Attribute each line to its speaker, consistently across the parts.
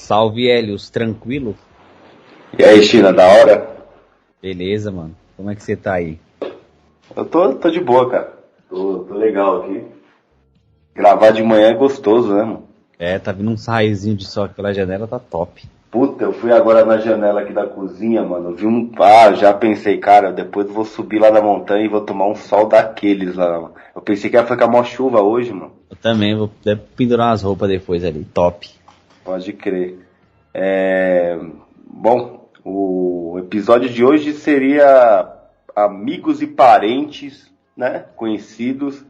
Speaker 1: Salve, Helios, tranquilo?
Speaker 2: E aí, China, da hora?
Speaker 1: Beleza, mano. Como é que você tá aí?
Speaker 2: Eu tô de boa, cara. Tô legal aqui. Gravar de manhã é gostoso, né, mano?
Speaker 1: Tá vindo um raizinho de sol aqui pela janela, tá top.
Speaker 2: Puta, eu fui agora na janela aqui da cozinha, mano. Vi um. Ah, já pensei, cara, depois eu vou subir lá na montanha e vou tomar um sol daqueles lá, mano. Eu pensei que ia ficar mó chuva hoje, mano.
Speaker 1: Eu também vou pendurar umas roupas depois ali, top.
Speaker 2: Pode crer. Bom, o episódio de hoje seria amigos e parentes, né? Conhecidos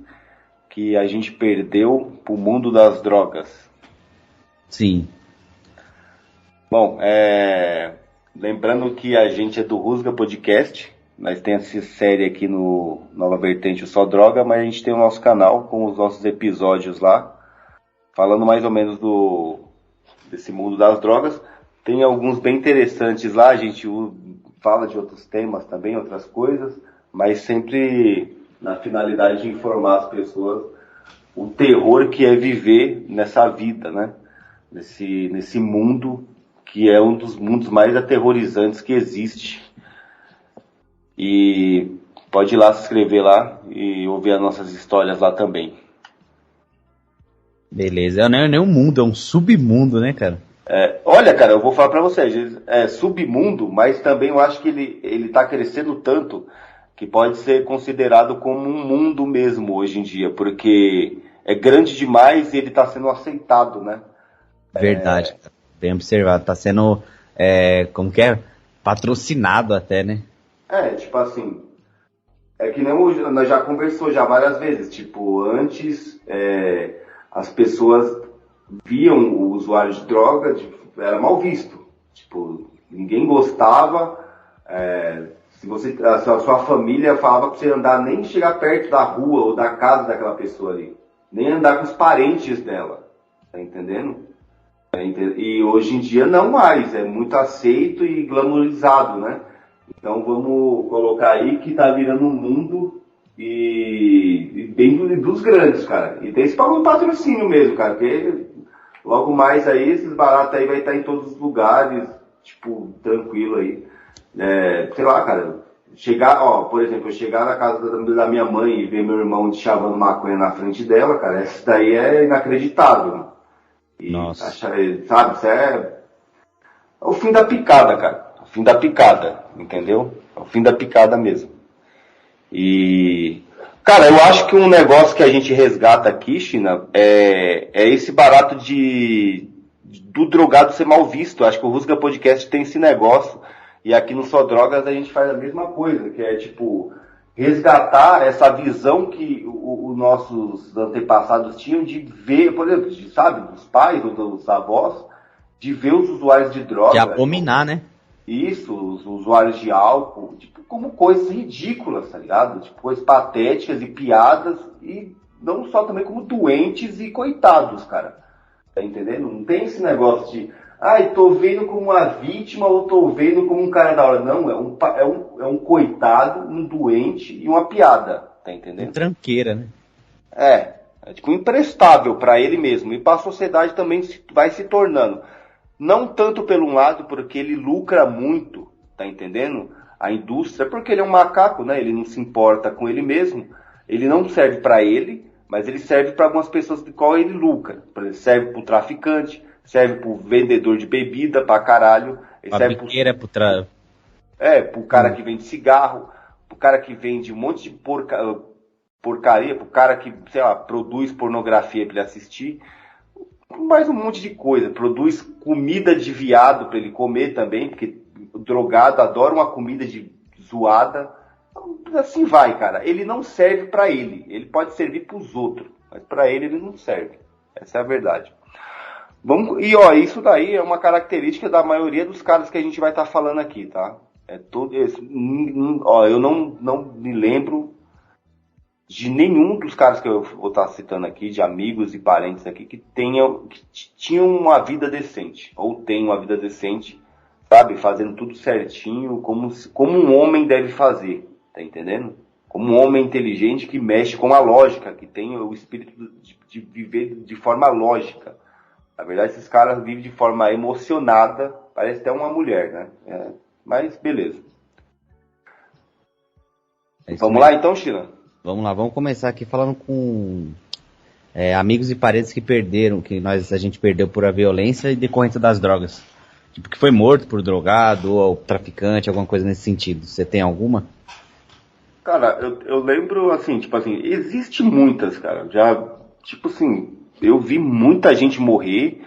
Speaker 2: que a gente perdeu pro mundo das drogas.
Speaker 1: Sim.
Speaker 2: Bom, lembrando que a gente é do Rusga Podcast, nós temos essa série aqui no Nova Vertente, o Só Droga, mas a gente tem o nosso canal com os nossos episódios lá, falando mais ou menos desse mundo das drogas. Tem alguns bem interessantes lá, a gente fala de outros temas também, outras coisas, mas sempre na finalidade de informar as pessoas o terror que é viver nessa vida, né? Nesse mundo que é um dos mundos mais aterrorizantes que existe. E pode ir lá se inscrever lá e ouvir as nossas histórias lá também.
Speaker 1: Beleza. Não é nem um mundo, é um submundo, né, cara?
Speaker 2: Olha, cara, eu vou falar pra vocês, é submundo, mas também eu acho que ele tá crescendo tanto que pode ser considerado como um mundo mesmo hoje em dia, porque é grande demais e ele tá sendo aceitado, né?
Speaker 1: Verdade, cara. Bem observado. Tá sendo, como que é? Patrocinado até, né?
Speaker 2: Tipo assim, é que nem nós já conversou já várias vezes, tipo, antes as pessoas viam o usuário de droga, era mal visto. Tipo, ninguém gostava. Se a sua família falava pra você andar, nem chegar perto da rua ou da casa daquela pessoa ali. Nem andar com os parentes dela. Tá entendendo? E hoje em dia não mais. É muito aceito e glamourizado, né? Então vamos colocar aí que tá virando um mundo e bem dos grandes, cara. E tem esse patrocínio mesmo, cara, porque logo mais aí, esses baratos aí vai estar em todos os lugares, tipo, tranquilo aí. Sei lá, cara, por exemplo, eu chegar na casa da minha mãe e ver meu irmão chavando maconha na frente dela, cara, isso daí é inacreditável, mano. E
Speaker 1: Nossa.
Speaker 2: sabe, isso é o fim da picada, cara. O fim da picada, entendeu? É o fim da picada mesmo. E, cara, eu acho que um negócio que a gente resgata aqui, China, é esse barato do drogado ser mal visto. Acho que o Rusga Podcast tem esse negócio. E aqui no Só Drogas a gente faz a mesma coisa, que é tipo resgatar essa visão que os nossos antepassados tinham de ver, por exemplo, sabe, dos pais ou dos avós, de ver os usuários de droga.
Speaker 1: De abominar, né?
Speaker 2: Isso, os usuários de álcool, tipo, como coisas ridículas, tá ligado? Tipo, coisas patéticas e piadas, e não só também como doentes e coitados, cara. Tá entendendo? Não tem esse negócio de, tô vendo como uma vítima ou tô vendo como um cara da hora. Não, é um coitado, um doente e uma piada, tá entendendo?
Speaker 1: Tranqueira, né?
Speaker 2: É tipo imprestável pra ele mesmo, e pra sociedade também vai se tornando. Não tanto pelo lado, porque ele lucra muito, tá entendendo? A indústria, porque ele é um macaco, né? Ele não se importa com ele mesmo. Ele não serve pra ele, mas ele serve pra algumas pessoas de qual ele lucra. Por exemplo, serve pro traficante, serve pro vendedor de bebida pra caralho. Ele serve pro cara que vende cigarro, pro cara que vende um monte de porcaria, pro cara que, sei lá, produz pornografia pra ele assistir. Mais um monte de coisa, produz comida de viado para ele comer também, porque o drogado adora uma comida de zoada. Assim vai, cara. Ele não serve para ele pode servir para os outros, mas para ele não serve. Essa é a verdade. Isso daí é uma característica da maioria dos caras que a gente vai estar falando aqui, tá? Eu não me lembro de nenhum dos caras que eu vou estar citando aqui, de amigos e parentes aqui, que tinham uma vida decente, ou tem uma vida decente, sabe, fazendo tudo certinho, como um homem deve fazer, tá entendendo? Como um homem inteligente que mexe com a lógica, que tem o espírito de viver de forma lógica, Na verdade, esses caras vivem de forma emocionada, parece até uma mulher, né? Mas beleza. Vamos lá então, China?
Speaker 1: Vamos lá, vamos começar aqui falando com amigos e parentes que perderam, a gente perdeu por a violência e decorrência das drogas. Tipo, que foi morto por drogado ou traficante, alguma coisa nesse sentido. Você tem alguma?
Speaker 2: Cara, eu lembro, assim, tipo assim, existe muitas, cara. Já, tipo assim, eu vi muita gente morrer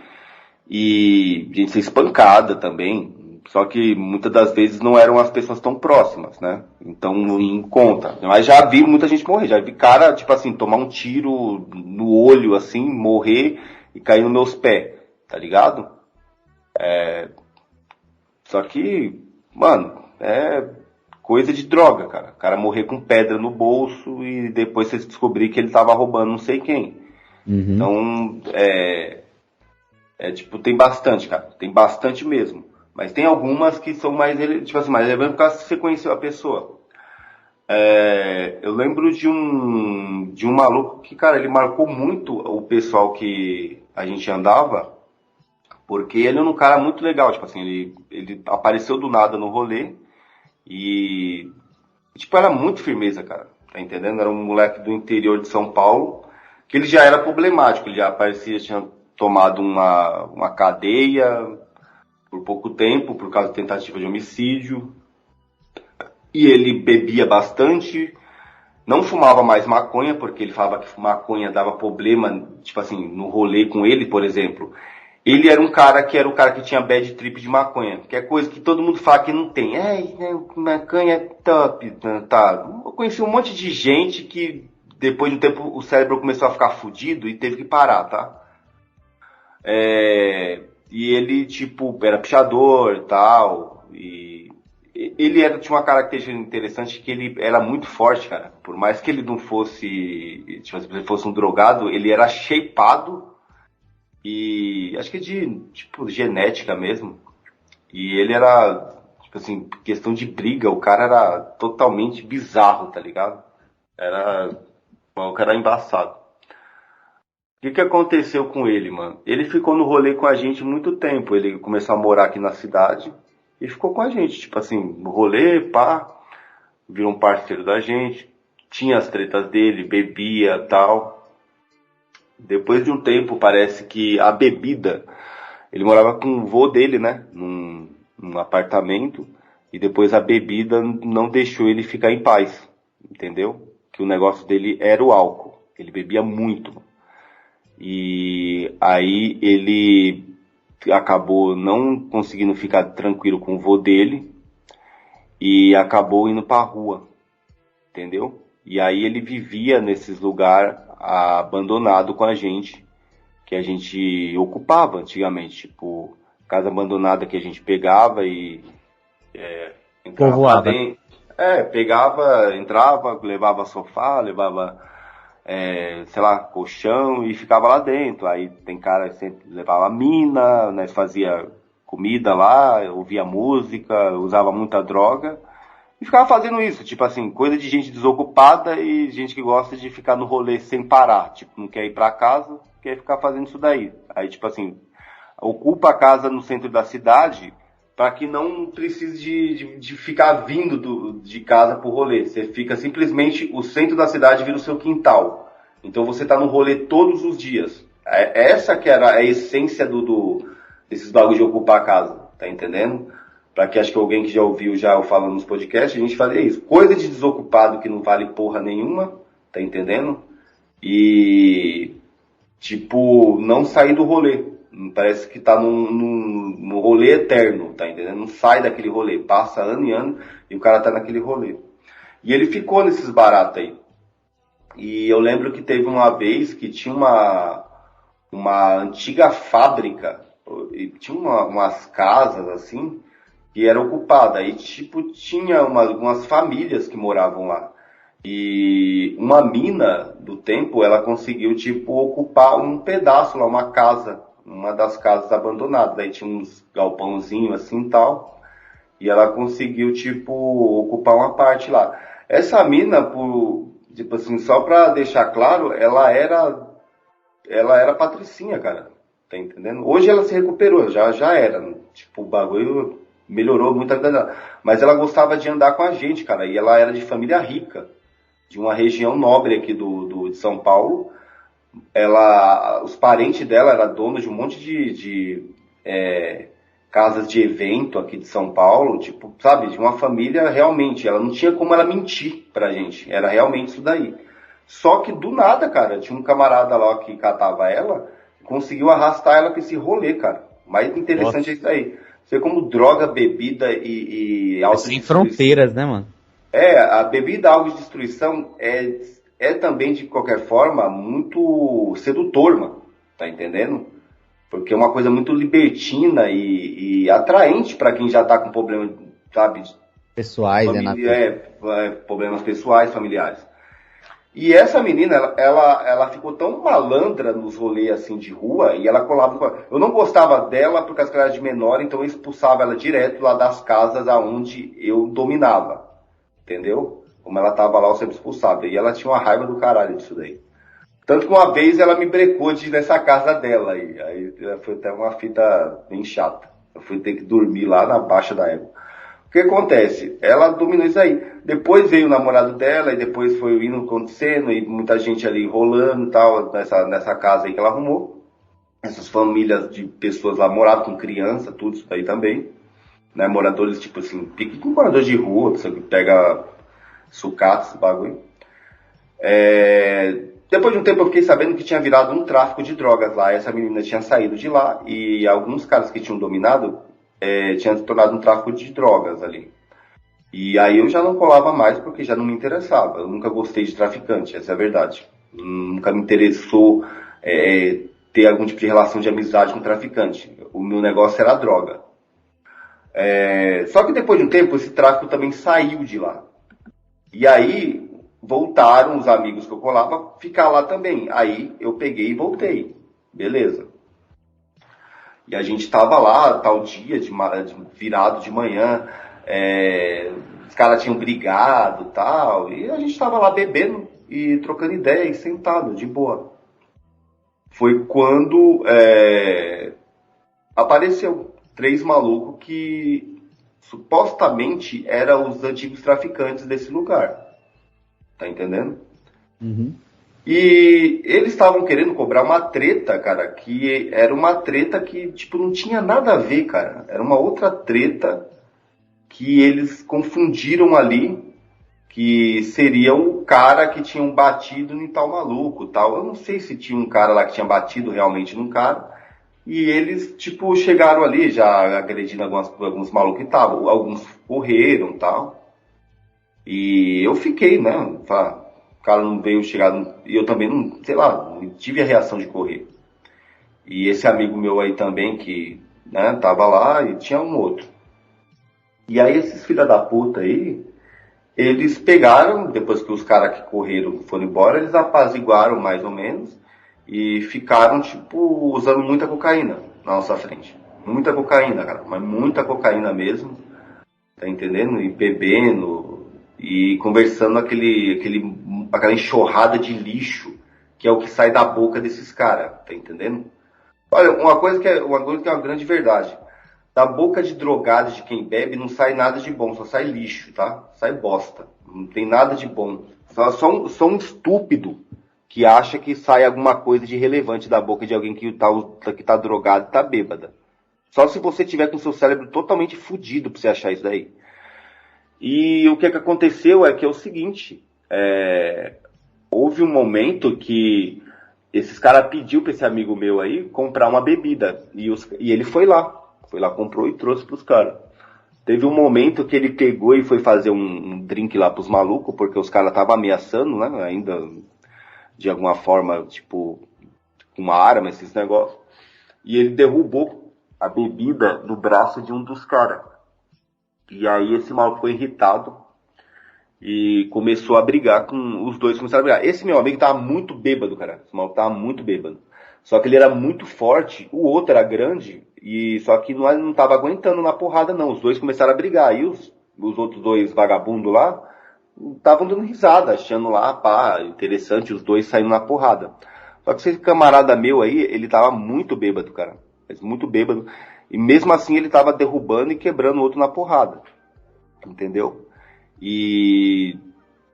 Speaker 2: e gente ser espancada também. Só que muitas das vezes não eram as pessoas tão próximas, né? Então, em conta. Mas já vi muita gente morrer. Já vi cara, tipo assim, tomar um tiro no olho, assim, morrer e cair nos meus pés, tá ligado? Só que, mano, é coisa de droga, cara. O cara morrer com pedra no bolso e depois você descobrir que ele tava roubando não sei quem.
Speaker 1: Uhum.
Speaker 2: Então, tipo, tem bastante, cara. Tem bastante mesmo. Mas tem algumas que são mais, tipo assim, mais relevantes por causa que você conheceu a pessoa. Eu lembro de um maluco que, cara, ele marcou muito o pessoal que a gente andava, porque ele era um cara muito legal, tipo assim, ele apareceu do nada no rolê e, tipo, era muito firmeza, cara, tá entendendo? Era um moleque do interior de São Paulo, que ele já era problemático, ele já parecia, tinha tomado uma cadeia por pouco tempo, por causa de tentativa de homicídio, e ele bebia bastante, não fumava mais maconha, porque ele falava que maconha dava problema, tipo assim, no rolê com ele, por exemplo. Ele era um cara que era o cara que tinha bad trip de maconha, que é coisa que todo mundo fala que não tem. Maconha é top, tá. Eu conheci um monte de gente que depois de um tempo o cérebro começou a ficar fudido e teve que parar, tá? E ele, tipo, era pichador e tal, e tinha uma característica interessante que ele era muito forte, cara. Por mais que ele não fosse, tipo, se ele fosse um drogado, ele era shapeado e acho que de, tipo, genética mesmo. E ele era, tipo assim, questão de briga, o cara era totalmente bizarro, tá ligado? O cara era embaçado. O que aconteceu com ele, mano? Ele ficou no rolê com a gente muito tempo. Ele começou a morar aqui na cidade e ficou com a gente, tipo assim, no rolê, pá, virou um parceiro da gente. Tinha as tretas dele, bebia, tal. Depois de um tempo, parece que a bebida, ele morava com o vô dele, né, num apartamento, e depois a bebida não deixou ele ficar em paz, entendeu? Que o negócio dele era o álcool. Ele bebia muito. E aí ele acabou não conseguindo ficar tranquilo com o vô dele e acabou indo pra rua, entendeu? E aí ele vivia nesses lugares abandonado com a gente, que a gente ocupava antigamente, tipo, casa abandonada que a gente pegava e entrava lá dentro. Pegava, entrava, levava sofá, levava sei lá, colchão e ficava lá dentro. Aí tem cara que sempre levava mina, nós fazia comida lá, ouvia música, usava muita droga e ficava fazendo isso, tipo assim, coisa de gente desocupada e gente que gosta de ficar no rolê sem parar, tipo, não quer ir pra casa, quer ficar fazendo isso daí. Aí, tipo assim, ocupa a casa no centro da cidade para que não precise de ficar vindo de casa pro rolê. Você fica simplesmente, o centro da cidade vira o seu quintal. Então você tá no rolê todos os dias. Essa que era a essência desses bagulhos de ocupar a casa, tá entendendo? Pra que acho que alguém que já ouviu já eu falando nos podcasts, a gente fazia isso. Coisa de desocupado que não vale porra nenhuma, tá entendendo? E, tipo, não sair do rolê. Parece que tá num rolê eterno, tá entendendo? Não sai daquele rolê. Passa ano e ano e o cara tá naquele rolê. E ele ficou nesses baratos aí. E eu lembro que teve uma vez que tinha uma antiga fábrica, e tinha umas casas assim, que era ocupada. Aí, tipo, tinha algumas famílias que moravam lá. E uma mina do tempo, ela conseguiu, tipo, ocupar um pedaço lá, uma casa, uma das casas abandonadas. Aí tinha uns galpãozinhos assim e tal. E ela conseguiu, tipo, ocupar uma parte lá. Essa mina, tipo assim, só pra deixar claro, ela era patricinha, cara. tá entendendo? Hoje ela se recuperou, já era, tipo, o bagulho melhorou muito a vida dela. Mas ela gostava de andar com a gente, cara, e ela era de família rica, de uma região nobre aqui de São Paulo. Os parentes dela eram donos de um monte de casas de evento aqui de São Paulo, tipo, sabe, de uma família realmente, ela não tinha como ela mentir pra gente, era realmente isso daí. Só que do nada, cara, tinha um camarada lá que catava ela, conseguiu arrastar ela pra esse rolê, cara. O mais interessante é isso aí. Você como droga, bebida e
Speaker 1: Sem fronteiras, né, mano?
Speaker 2: A bebida, autodestruição é também, de qualquer forma, muito sedutor, mano. Tá entendendo? Porque é uma coisa muito libertina e atraente pra quem já tá com problema, sabe?
Speaker 1: Pessoais,
Speaker 2: problemas pessoais, familiares. E essa menina, ela ficou tão malandra nos rolês assim de rua, e ela colava com ela. Eu não gostava dela porque ela era de menor, então eu expulsava ela direto lá das casas aonde eu dominava. Entendeu? Como ela tava lá, eu sempre expulsava. E ela tinha uma raiva do caralho disso daí. Tanto que uma vez ela me brecou de ir nessa casa dela aí. Aí foi até uma fita bem chata. Eu fui ter que dormir lá na Baixa da Égua. O que acontece? Ela dominou isso aí. Depois veio o namorado dela e depois foi indo acontecendo e muita gente ali enrolando e tal, nessa casa aí que ela arrumou. Essas famílias de pessoas lá moravam com criança, tudo isso daí também. Né? Moradores, tipo assim, pique com moradores de rua, você pega sucata, esse bagulho. Depois de um tempo eu fiquei sabendo que tinha virado um tráfico de drogas lá. Essa menina tinha saído de lá e alguns caras que tinham dominado tinham se tornado um tráfico de drogas ali. E aí eu já não colava mais porque já não me interessava. Eu nunca gostei de traficante, essa é a verdade. Nunca me interessou ter algum tipo de relação de amizade com traficante. O meu negócio era a droga. Só que depois de um tempo esse tráfico também saiu de lá. E aí voltaram os amigos que eu colava ficar lá também. Aí eu peguei e voltei. Beleza. E a gente tava lá, tal dia, virado de manhã, os caras tinham brigado e tal, e a gente tava lá bebendo e trocando ideia e sentado, de boa. Foi quando apareceu 3 malucos que supostamente eram os antigos traficantes desse lugar. Tá entendendo?
Speaker 1: Uhum.
Speaker 2: E eles estavam querendo cobrar uma treta, cara, que era uma treta que, tipo, não tinha nada a ver, cara. Era uma outra treta que eles confundiram ali, que seria o cara que tinham batido em tal maluco, tal. Eu não sei se tinha um cara lá que tinha batido realmente num cara. E eles, tipo, chegaram ali já agredindo alguns malucos que estavam. Alguns correram e tal. E eu fiquei, né? O cara não veio chegar, e eu também não, sei lá, não tive a reação de correr. E esse amigo meu aí também, que, né, tava lá, e tinha um outro. E aí esses filha da puta aí, eles pegaram, depois que os caras que correram foram embora, eles apaziguaram mais ou menos, e ficaram, tipo, usando muita cocaína na nossa frente. Muita cocaína, cara, mas muita cocaína mesmo, tá entendendo? E bebendo, e conversando aquela enxurrada de lixo que é o que sai da boca desses caras, tá entendendo? Olha, uma coisa que é uma grande verdade. Da boca de drogado, de quem bebe, não sai nada de bom, só sai lixo, tá? Sai bosta. Não tem nada de bom. Só um estúpido que acha que sai alguma coisa de relevante da boca de alguém que tá drogado e tá bêbada. Só se você tiver com seu cérebro totalmente fudido pra você achar isso daí. E o que aconteceu é que é o seguinte, houve um momento que esses caras pediu pra esse amigo meu aí comprar uma bebida, e ele foi lá, comprou e trouxe pros caras. Teve um momento que ele pegou e foi fazer um drink lá pros malucos, porque os caras estavam ameaçando, né, ainda de alguma forma, tipo, com uma arma, esses negócios, e ele derrubou a bebida no braço de um dos caras. E aí esse maluco ficou irritado e começou a brigar com os dois, começaram a brigar. Esse meu amigo tava muito bêbado, cara. Esse maluco tava muito bêbado. Só que ele era muito forte, o outro era grande, e só que não tava aguentando na porrada não. Os dois começaram a brigar. E os outros dois vagabundos lá estavam dando risada, achando lá, pá, interessante os dois saindo na porrada. Só que esse camarada meu aí, ele tava muito bêbado, cara. Muito bêbado. E mesmo assim ele tava derrubando e quebrando o outro na porrada. Entendeu? E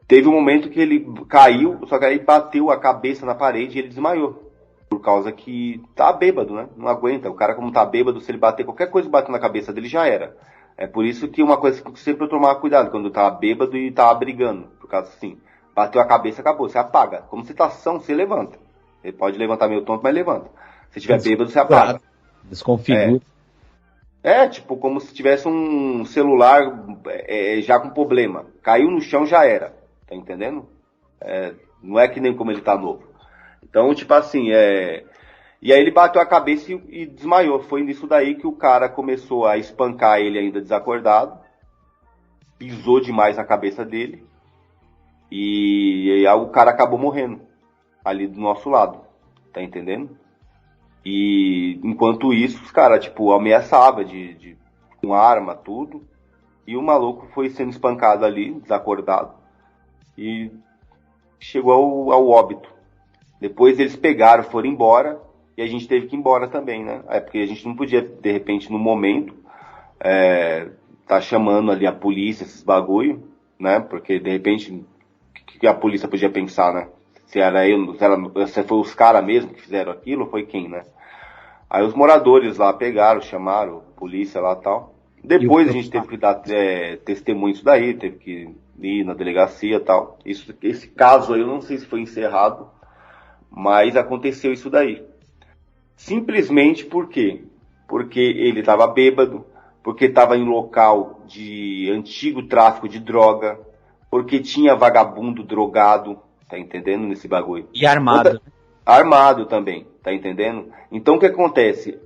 Speaker 2: teve um momento que ele caiu, só que aí bateu a cabeça na parede e ele desmaiou. Por causa que tá bêbado, né? Não aguenta. O cara, como tá bêbado, se ele bater qualquer coisa que bate na cabeça dele, já era. É por isso que uma coisa que sempre eu tomar cuidado quando tá bêbado e tá brigando. Por causa assim, bateu a cabeça, acabou. Você apaga. Como você tá ação, você levanta. Você pode levantar meio tonto, mas levanta. Se tiver bêbado, você apaga.
Speaker 1: Desconfigura.
Speaker 2: Tipo, como se tivesse um celular já com problema. Caiu no chão, já era. Tá entendendo? Não é que nem como ele tá novo. Então, tipo assim, E aí ele bateu a cabeça e desmaiou. Foi nisso daí que o cara começou a espancar ele ainda desacordado. Pisou demais na cabeça dele. E aí o cara acabou morrendo. Ali do nosso lado. Tá entendendo? E enquanto isso, os caras, tipo, ameaçavam com arma, tudo. E o maluco foi sendo espancado ali, desacordado. E chegou ao óbito. Depois eles pegaram, foram embora. E a gente teve que ir embora também, né? Porque a gente não podia, de repente, no momento, tá chamando ali a polícia, esses bagulho, né? Porque, de repente, o que a polícia podia pensar, né? Se foi os caras mesmo que fizeram aquilo, foi quem, né? Aí os moradores lá pegaram, chamaram a polícia lá e tal. Depois a gente teve que dar testemunho disso daí, teve que ir na delegacia e tal. Esse caso aí, eu não sei se foi encerrado, mas aconteceu isso daí. Simplesmente por quê? Porque ele estava bêbado, porque estava em local de antigo tráfico de droga, porque tinha vagabundo drogado, tá entendendo nesse bagulho?
Speaker 1: E armado.
Speaker 2: Armado também, tá entendendo? Então o que acontece?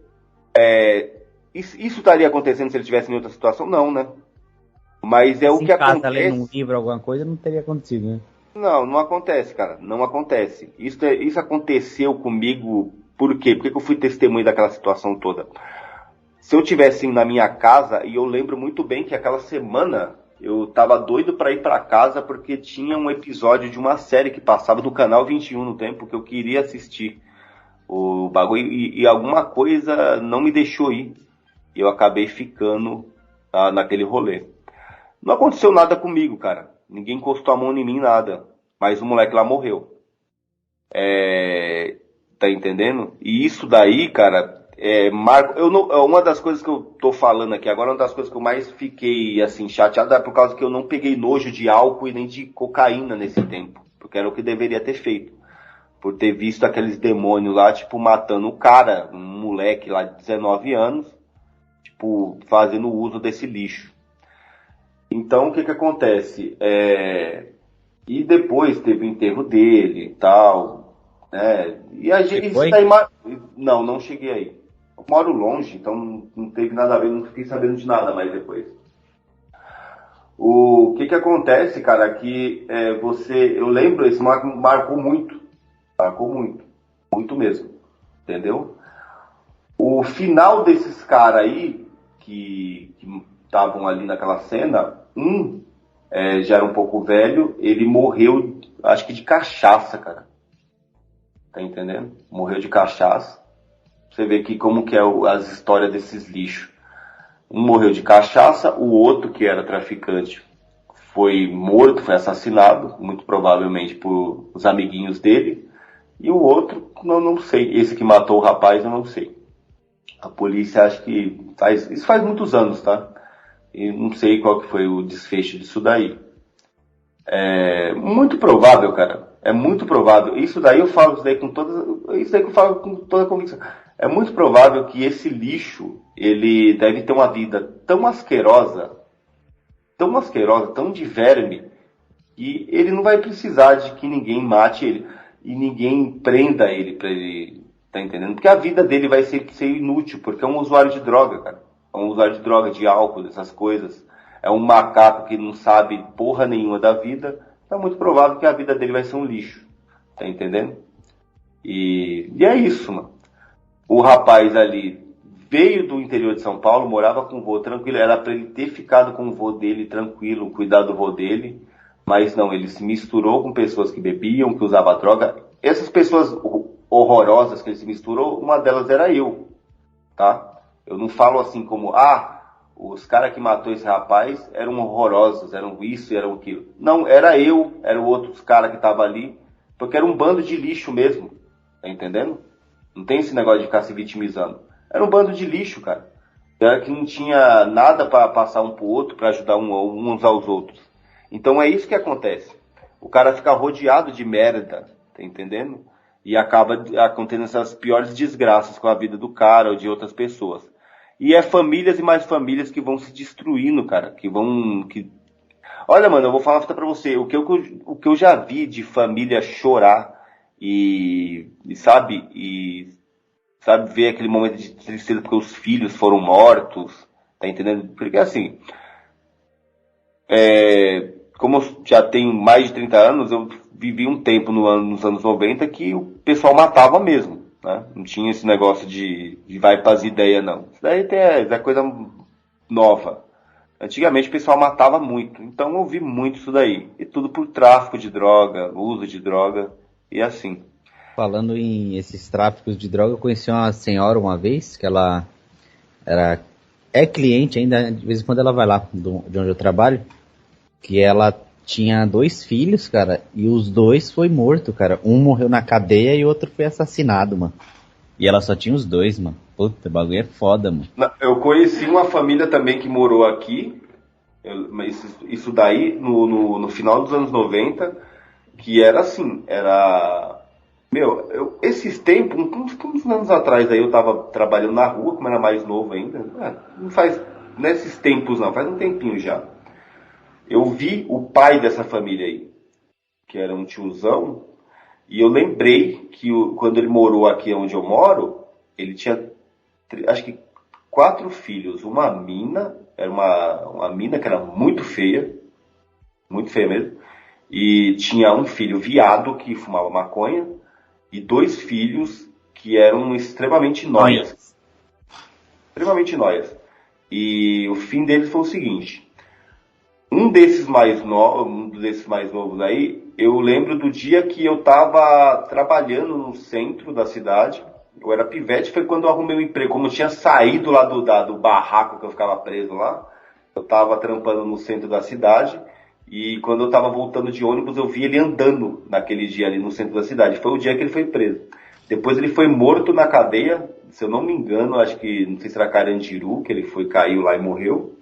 Speaker 2: Isso estaria acontecendo se ele estivesse em outra situação? Não, né? Mas o que acontece...
Speaker 1: lendo um livro, alguma coisa, não teria acontecido, né?
Speaker 2: Não acontece, cara. Não acontece. Isso aconteceu comigo... Por quê? Por que eu fui testemunha daquela situação toda? Se eu tivesse na minha casa, e eu lembro muito bem que aquela semana eu tava doido pra ir pra casa porque tinha um episódio de uma série que passava no canal 21 no tempo que eu queria assistir o bagulho e alguma coisa não me deixou ir. E eu acabei ficando naquele rolê. Não aconteceu nada comigo, cara. Ninguém encostou a mão em mim, nada. Mas o moleque lá morreu. Tá entendendo? E isso daí, cara, uma das coisas que eu tô falando aqui agora, uma das coisas que eu mais fiquei, assim, chateado é por causa que eu não peguei nojo de álcool e nem de cocaína nesse tempo. Porque era o que deveria ter feito. Por ter visto aqueles demônios lá, tipo, matando o cara, um moleque lá de 19 anos, tipo, fazendo uso desse lixo. Então, o que acontece? E depois teve o enterro dele e tal... E a gente... Isso daí, não cheguei aí. Eu moro longe, então não teve nada a ver, não fiquei sabendo de nada mais depois. O que acontece, cara, que eu lembro, esse marcou muito. Marcou muito. Muito mesmo. Entendeu? O final desses caras aí, que estavam ali naquela cena, já era um pouco velho, ele morreu, acho que de cachaça, cara. Tá entendendo? Morreu de cachaça. Você vê que como que as histórias desses lixos. Um morreu de cachaça, o outro, que era traficante, foi morto, foi assassinado, muito provavelmente por os amiguinhos dele. E o outro, não sei. Esse que matou o rapaz, eu não sei. A polícia acha que isso faz muitos anos, tá? E não sei qual que foi o desfecho disso daí. É muito provável, cara. É muito provável. Isso daí eu falo com toda convicção. É muito provável que esse lixo, ele deve ter uma vida tão asquerosa, tão de verme, que ele não vai precisar de que ninguém mate ele e ninguém prenda ele pra ele, tá entendendo? Porque a vida dele vai ser inútil, porque é um usuário de droga, cara. É um usuário de droga, de álcool, dessas coisas. É um macaco que não sabe porra nenhuma da vida. Então é muito provável que a vida dele vai ser um lixo. Tá entendendo? E é isso, mano. O rapaz ali veio do interior de São Paulo, morava com o vô tranquilo. Era pra ele ter ficado com o vô dele tranquilo, cuidar do vô dele. Mas não, ele se misturou com pessoas que bebiam, que usavam droga. Essas pessoas horrorosas que ele se misturou, uma delas era eu, tá? Eu não falo assim como, os caras que matou esse rapaz eram horrorosos, eram isso, eram aquilo. Não, era eu, eram outros caras que estavam ali, porque era um bando de lixo mesmo, tá entendendo? Não tem esse negócio de ficar se vitimizando. Era um bando de lixo, cara. Era que não tinha nada para passar um pro outro, para ajudar uns aos outros. Então é isso que acontece. O cara fica rodeado de merda, tá entendendo? E acaba acontecendo essas piores desgraças com a vida do cara ou de outras pessoas. E é famílias e mais famílias que vão se destruindo, cara. Olha, mano, eu vou falar pra você. O que eu já vi de família chorar sabe, ver aquele momento de tristeza porque os filhos foram mortos, tá entendendo? Porque assim, como eu já tenho mais de 30 anos, eu vivi um tempo nos anos 90 que o pessoal matava mesmo, né? Não tinha esse negócio de vai pras ideias, não. Isso daí é coisa nova. Antigamente o pessoal matava muito, então eu vi muito isso daí. E tudo por tráfico de droga, uso de droga e assim.
Speaker 1: Falando em esses tráficos de droga, eu conheci uma senhora uma vez, que ela é cliente ainda, de vez em quando ela vai lá de onde eu trabalho, que ela tinha 2 filhos, cara, e os 2 foi morto, cara. Um morreu na cadeia e o outro foi assassinado, mano. E ela só tinha os 2, mano. Puta, o bagulho é foda, mano.
Speaker 2: Eu conheci uma família também que morou aqui, isso daí no final dos anos 90, que era assim, esses tempos, uns anos atrás aí eu tava trabalhando na rua, como era mais novo ainda, não faz nesses tempos não, faz um tempinho já. Eu vi o pai dessa família aí, que era um tiozão, e eu lembrei que quando ele morou aqui onde eu moro, ele tinha, acho que 4 filhos. Uma mina, era uma mina que era muito feia mesmo, e tinha um filho viado que fumava maconha, e 2 filhos que eram extremamente nóias. Extremamente nóias. E o fim deles foi o seguinte: um desses mais novos aí, eu lembro do dia que eu tava trabalhando no centro da cidade. Eu era pivete, foi quando eu arrumei um emprego. Como eu tinha saído lá do barraco que eu ficava preso lá, eu tava trampando no centro da cidade. E quando eu tava voltando de ônibus, eu vi ele andando naquele dia ali no centro da cidade. Foi o dia que ele foi preso. Depois ele foi morto na cadeia, se eu não me engano, acho que, não sei se era Carandiru, que ele caiu lá e morreu.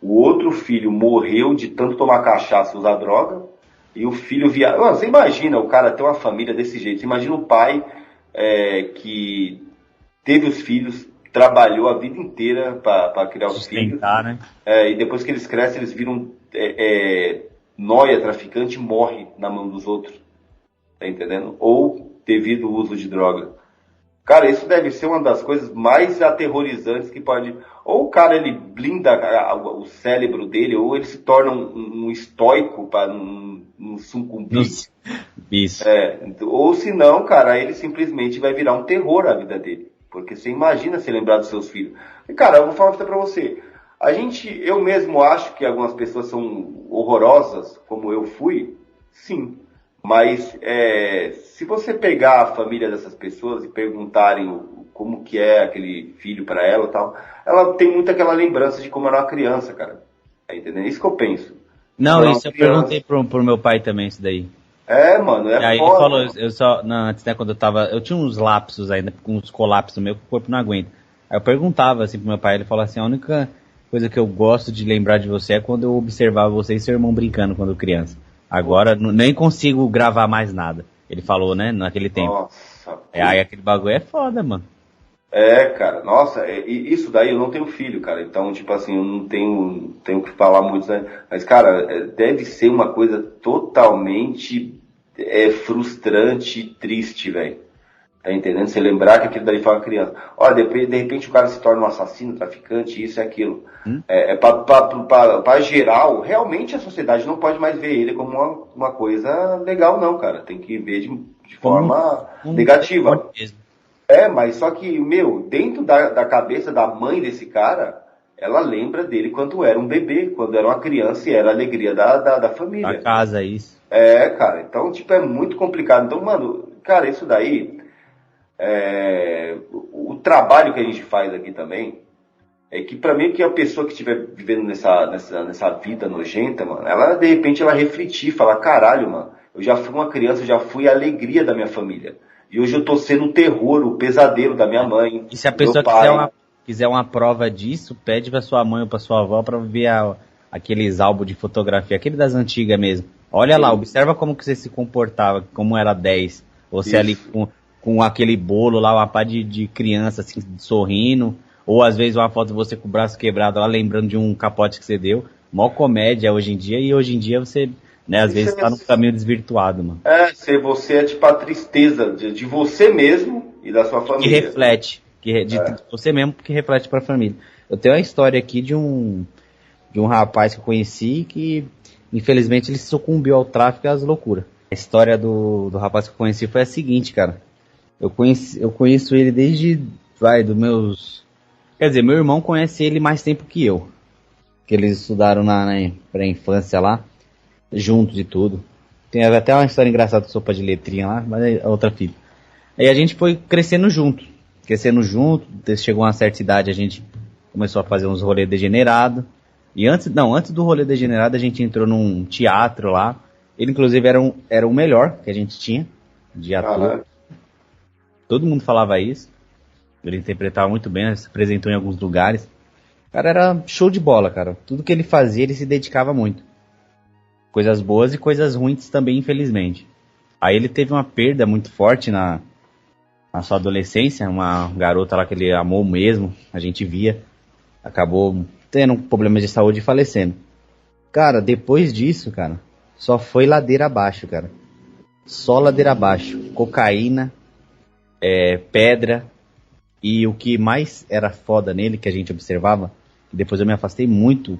Speaker 2: O outro filho morreu de tanto tomar cachaça e usar droga. E o filho Você imagina o cara ter uma família desse jeito. Você imagina o pai que teve os filhos, trabalhou a vida inteira para criar os filhos.
Speaker 1: Né?
Speaker 2: E depois que eles crescem, eles viram nóia, traficante, e morre na mão dos outros. Tá entendendo? Ou devido ao uso de droga. Cara, isso deve ser uma das coisas mais aterrorizantes que pode... Ou o cara, ele blinda o cérebro dele, ou ele se torna um estoico para não sucumbir.
Speaker 1: Isso.
Speaker 2: Ou se não, cara, ele simplesmente vai virar um terror à vida dele. Porque você imagina se lembrar dos seus filhos. E, cara, eu vou falar pra você. Eu mesmo acho que algumas pessoas são horrorosas, como eu fui, sim. Mas se você pegar a família dessas pessoas e perguntarem como que é aquele filho pra ela e tal, ela tem muito aquela lembrança de como era uma criança, cara. Tá entendendo? Isso que eu penso.
Speaker 1: Não, isso eu perguntei pro meu pai também, isso daí.
Speaker 2: Mano,
Speaker 1: e aí
Speaker 2: foda.
Speaker 1: Ele falou, antes, né, quando eu tinha uns lapsos ainda, com uns colapsos no meu, que o corpo não aguenta. Aí eu perguntava assim pro meu pai, ele falou assim, a única coisa que eu gosto de lembrar de você é quando eu observava você e seu irmão brincando quando criança. Agora, nem consigo gravar mais nada. Ele falou, né, naquele tempo.
Speaker 2: Nossa.
Speaker 1: Aí aquele bagulho é foda, mano.
Speaker 2: Cara, nossa, isso daí eu não tenho filho, cara, então, tipo assim, eu não tenho que falar muito, né? Mas, cara, deve ser uma coisa totalmente frustrante e triste, velho. Tá entendendo? Você lembrar que aquilo dali foi uma criança. Olha, de repente o cara se torna um assassino, traficante, isso e aquilo. Pra geral, realmente a sociedade não pode mais ver ele como uma coisa legal, não, cara. Tem que ver de forma negativa. Mas só que, dentro da cabeça da mãe desse cara, ela lembra dele quando era um bebê, quando era uma criança e era a alegria da família.
Speaker 1: Da casa, isso.
Speaker 2: Cara, então, tipo, é muito complicado. Então, mano, cara, isso daí, o trabalho que a gente faz aqui também, é que pra mim que a pessoa que estiver vivendo nessa vida nojenta, mano, ela de repente ela refletir, falar, caralho, mano, eu já fui uma criança, eu já fui a alegria da minha família. E hoje eu tô sendo o terror, o pesadelo da minha mãe,
Speaker 1: E se a
Speaker 2: do meu
Speaker 1: pessoa
Speaker 2: pai.
Speaker 1: quiser uma prova disso, pede pra sua mãe ou pra sua avó pra ver aqueles álbuns de fotografia, aquele das antigas mesmo. Olha lá, observa como que você se comportava, como era 10. Você ali com aquele bolo lá, uma pá de criança assim, sorrindo. Ou às vezes uma foto de você com o braço quebrado lá, lembrando de um capote que você deu. Mó comédia hoje em dia, e hoje em dia você, né, às vezes tá no caminho desvirtuado, mano.
Speaker 2: Você é tipo a tristeza de você mesmo e da sua
Speaker 1: Que
Speaker 2: família.
Speaker 1: reflete, de você mesmo que reflete pra família. Eu tenho uma história aqui de um rapaz que eu conheci que, infelizmente, ele sucumbiu ao tráfico e às loucuras. A história do rapaz que eu conheci foi a seguinte, cara. Eu conheço ele desde, dos meus... Quer dizer, meu irmão conhece ele mais tempo que eu. Que eles estudaram na pré-infância lá, juntos e tudo. Tem até uma história engraçada de sopa de letrinha lá, mas é outra fita. Aí a gente foi crescendo junto. Chegou a uma certa idade a gente começou a fazer uns rolês degenerados. E antes do rolê degenerado a gente entrou num teatro lá. Ele inclusive era o melhor que a gente tinha de ator. Todo mundo falava isso. Ele interpretava muito bem, se apresentou em alguns lugares. O cara era show de bola, cara. Tudo que ele fazia, ele se dedicava muito. Coisas boas e coisas ruins também, infelizmente. Aí ele teve uma perda muito forte na sua adolescência. Uma garota lá que ele amou mesmo, a gente via. Acabou tendo problemas de saúde e falecendo. Cara, depois disso, cara, só foi ladeira abaixo, cara. Só ladeira abaixo. Cocaína, pedra. E o que mais era foda nele, que a gente observava, e depois eu me afastei muito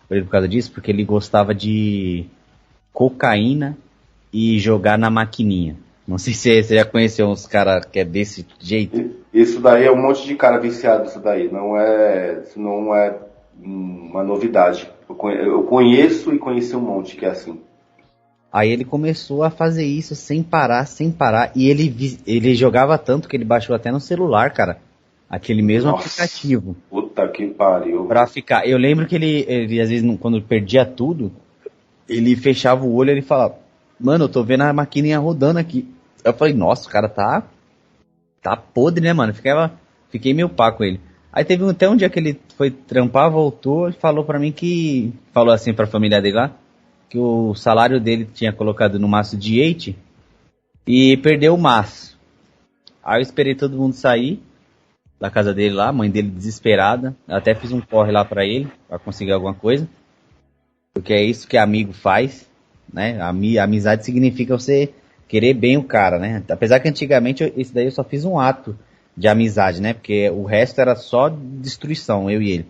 Speaker 1: por causa disso, porque ele gostava de cocaína e jogar na maquininha. Não sei se você já conheceu uns caras que é desse jeito.
Speaker 2: Isso daí é um monte de cara viciado, isso daí. Isso não é uma novidade. Eu conheço e conheci um monte que é assim.
Speaker 1: Aí ele começou a fazer isso sem parar, e ele jogava tanto que ele baixou até no celular, cara. Aquele mesmo aplicativo.
Speaker 2: Puta que pariu.
Speaker 1: Pra ficar. Eu lembro que ele às vezes, quando perdia tudo, ele fechava o olho e ele falava, mano, eu tô vendo a maquininha rodando aqui. Eu falei, nossa, o cara tá podre, né, mano? Fiquei meio pá com ele. Aí teve até um dia que ele foi trampar, voltou e falou falou assim pra família dele lá, que o salário dele tinha colocado no maço de 8 e perdeu o maço. Aí eu esperei todo mundo sair da casa dele lá, a mãe dele desesperada. Eu até fiz um corre lá pra ele, pra conseguir alguma coisa. Porque é isso que amigo faz, né? A amizade significa você querer bem o cara, né? Apesar que antigamente esse daí eu só fiz um ato de amizade, né? Porque o resto era só destruição, eu e ele.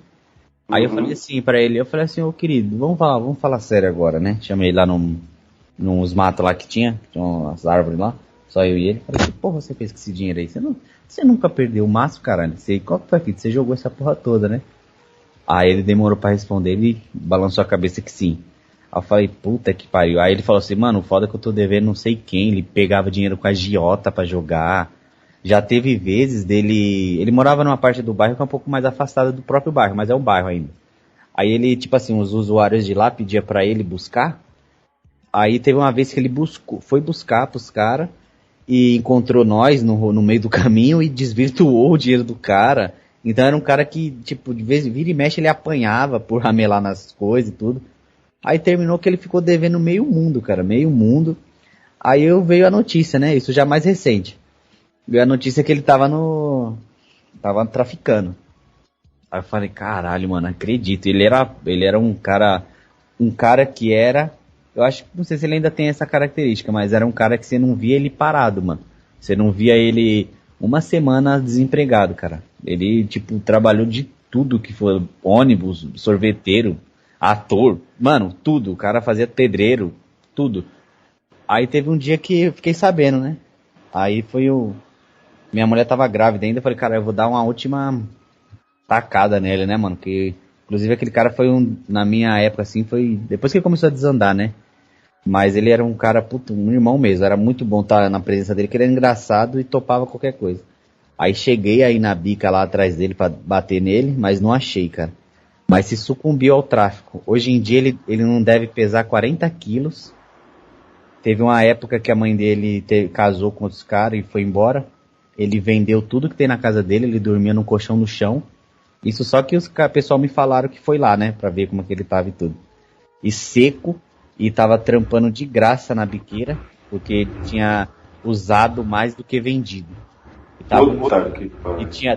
Speaker 1: Aí eu falei assim pra ele, ô querido, vamos falar sério agora, né? Chamei ele lá nos matos lá que tinha umas árvores lá, só eu e ele. Falei assim, porra, você fez com esse dinheiro aí? Você nunca perdeu o maço, caralho? Qual que foi aqui? Você jogou essa porra toda, né? Aí ele demorou pra responder, ele balançou a cabeça que sim. Aí eu falei, puta que pariu. Aí ele falou assim, mano, o foda é que eu tô devendo não sei quem, ele pegava dinheiro com a agiota pra jogar. Já teve vezes ele morava numa parte do bairro que é um pouco mais afastada do próprio bairro, mas é o bairro ainda. Aí ele, tipo assim, os usuários de lá pediam pra ele buscar. Aí teve uma vez que ele foi buscar pros caras e encontrou nós no meio do caminho e desvirtuou o dinheiro do cara. Então era um cara que, tipo, de vez em vira e mexe ele apanhava por ramelar nas coisas e tudo. Aí terminou que ele ficou devendo meio mundo, cara, meio mundo. Aí veio a notícia, né, isso já mais recente. Veio a notícia que ele tava traficando. Aí eu falei, caralho, mano, acredito. Ele era um cara que era, eu acho que, não sei se ele ainda tem essa característica, mas era um cara que você não via ele parado, mano. Você não via ele uma semana desempregado, cara. Ele, tipo, trabalhou de tudo que foi ônibus, sorveteiro, ator, mano, tudo. O cara fazia pedreiro, tudo. Aí teve um dia que eu fiquei sabendo, né? Aí minha mulher tava grávida ainda, eu falei, cara, eu vou dar uma última tacada nele, né, mano? Que, inclusive, aquele cara foi na minha época, assim, foi depois que ele começou a desandar, né? Mas ele era um cara, puto, um irmão mesmo, era muito bom estar na presença dele, que ele era engraçado e topava qualquer coisa. Aí cheguei aí na bica lá atrás dele pra bater nele, mas não achei, cara. Mas se sucumbiu ao tráfico. Hoje em dia ele não deve pesar 40 quilos. Teve uma época que a mãe dele casou com outros caras e foi embora. Ele vendeu tudo que tem na casa dele, ele dormia num colchão no chão. Isso só que o pessoal me falaram que foi lá, né, pra ver como é que ele tava e tudo. E seco, e tava trampando de graça na biqueira, porque ele tinha usado mais do que vendido.